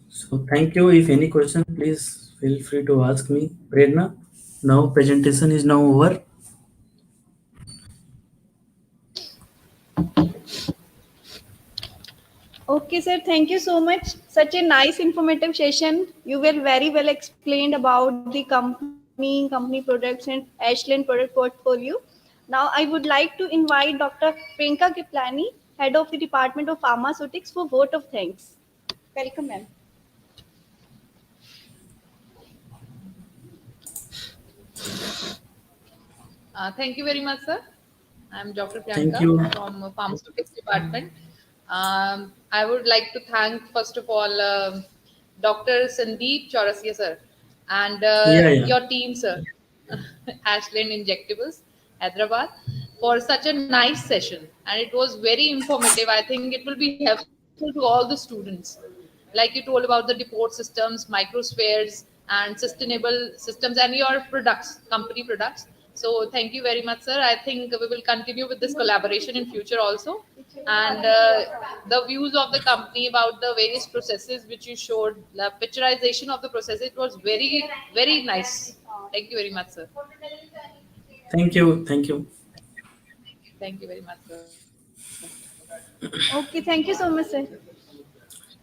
So thank you. If any question, please feel free to ask me. Prerna, now presentation is now over. Okay, sir. Thank you so much. Such a nice, informative session. You were very well explained about the company products, and Ashland product portfolio. Now, I would like to invite Dr. Priyanka Kiplani, Head of the Department of Pharmaceutics, for vote of thanks. Welcome, ma'am. Thank you very much, sir. I'm Dr. Thank Priyanka you. from Pharmaceutics Department. I would like to thank, first of all, Dr. Sandeep Chaurasia, sir, and Yeah, yeah. your team, sir, Ashland Injectables, Hyderabad, for such a nice session. And it was very informative. I think it will be helpful to all the students. Like you told about the depot systems, microspheres, and sustainable systems, and your products, company products. So thank you very much, sir. I think we will continue with this collaboration in future also. And the views of the company about the various processes which you showed, the picturization of the process, it was very, very nice. Thank you very much, sir. Thank you. Thank you. Thank you very much, sir. Okay, thank you so much, sir.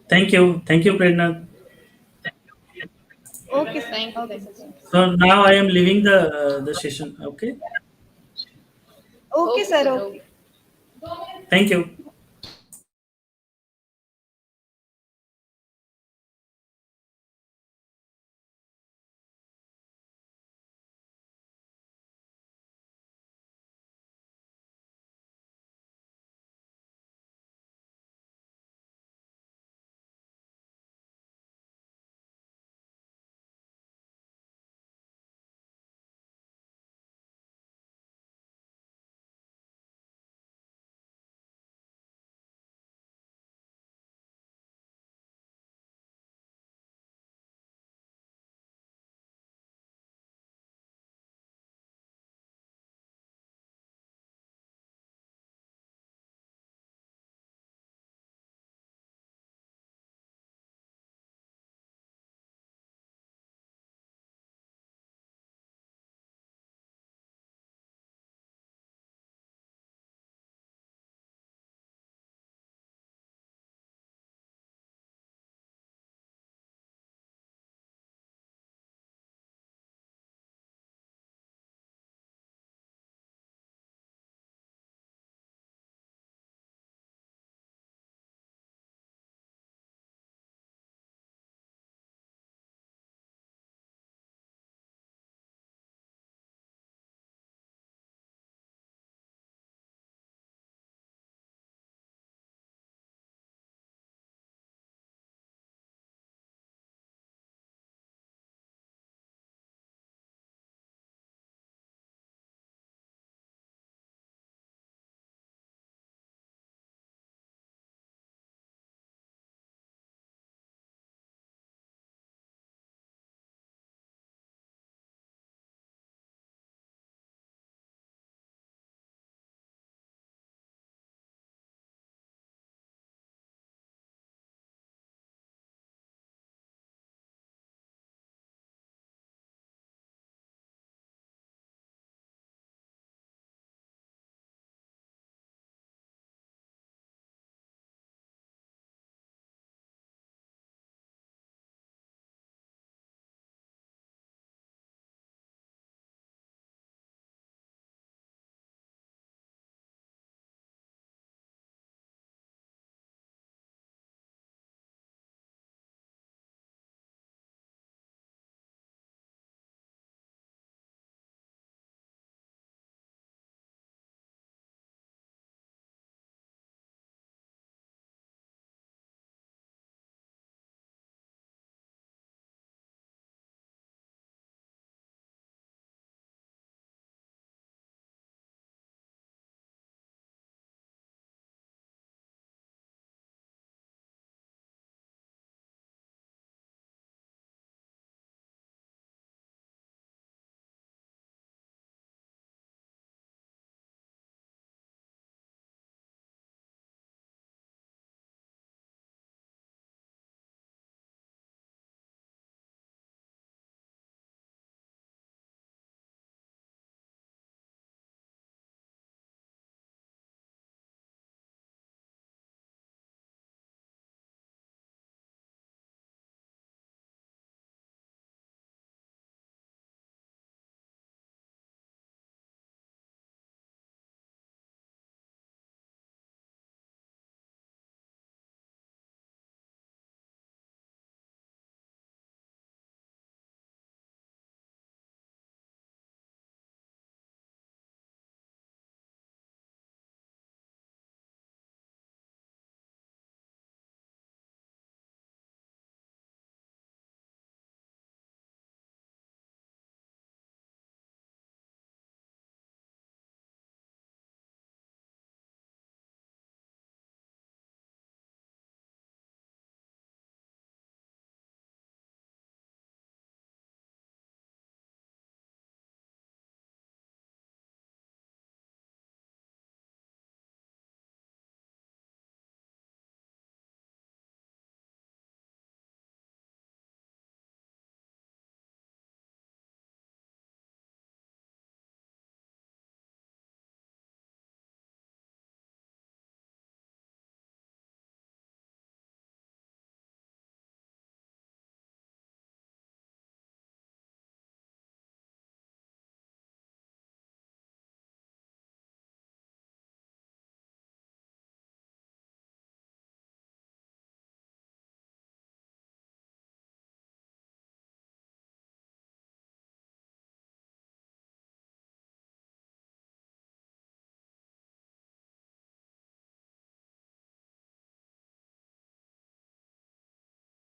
Thank you. Thank you, Prerna. Okay, sir. Thank you. Okay, Thank sir. you, sir. So now I am leaving the session. Okay. Okay, Okay, sir. sir. Okay. Okay. Thank you.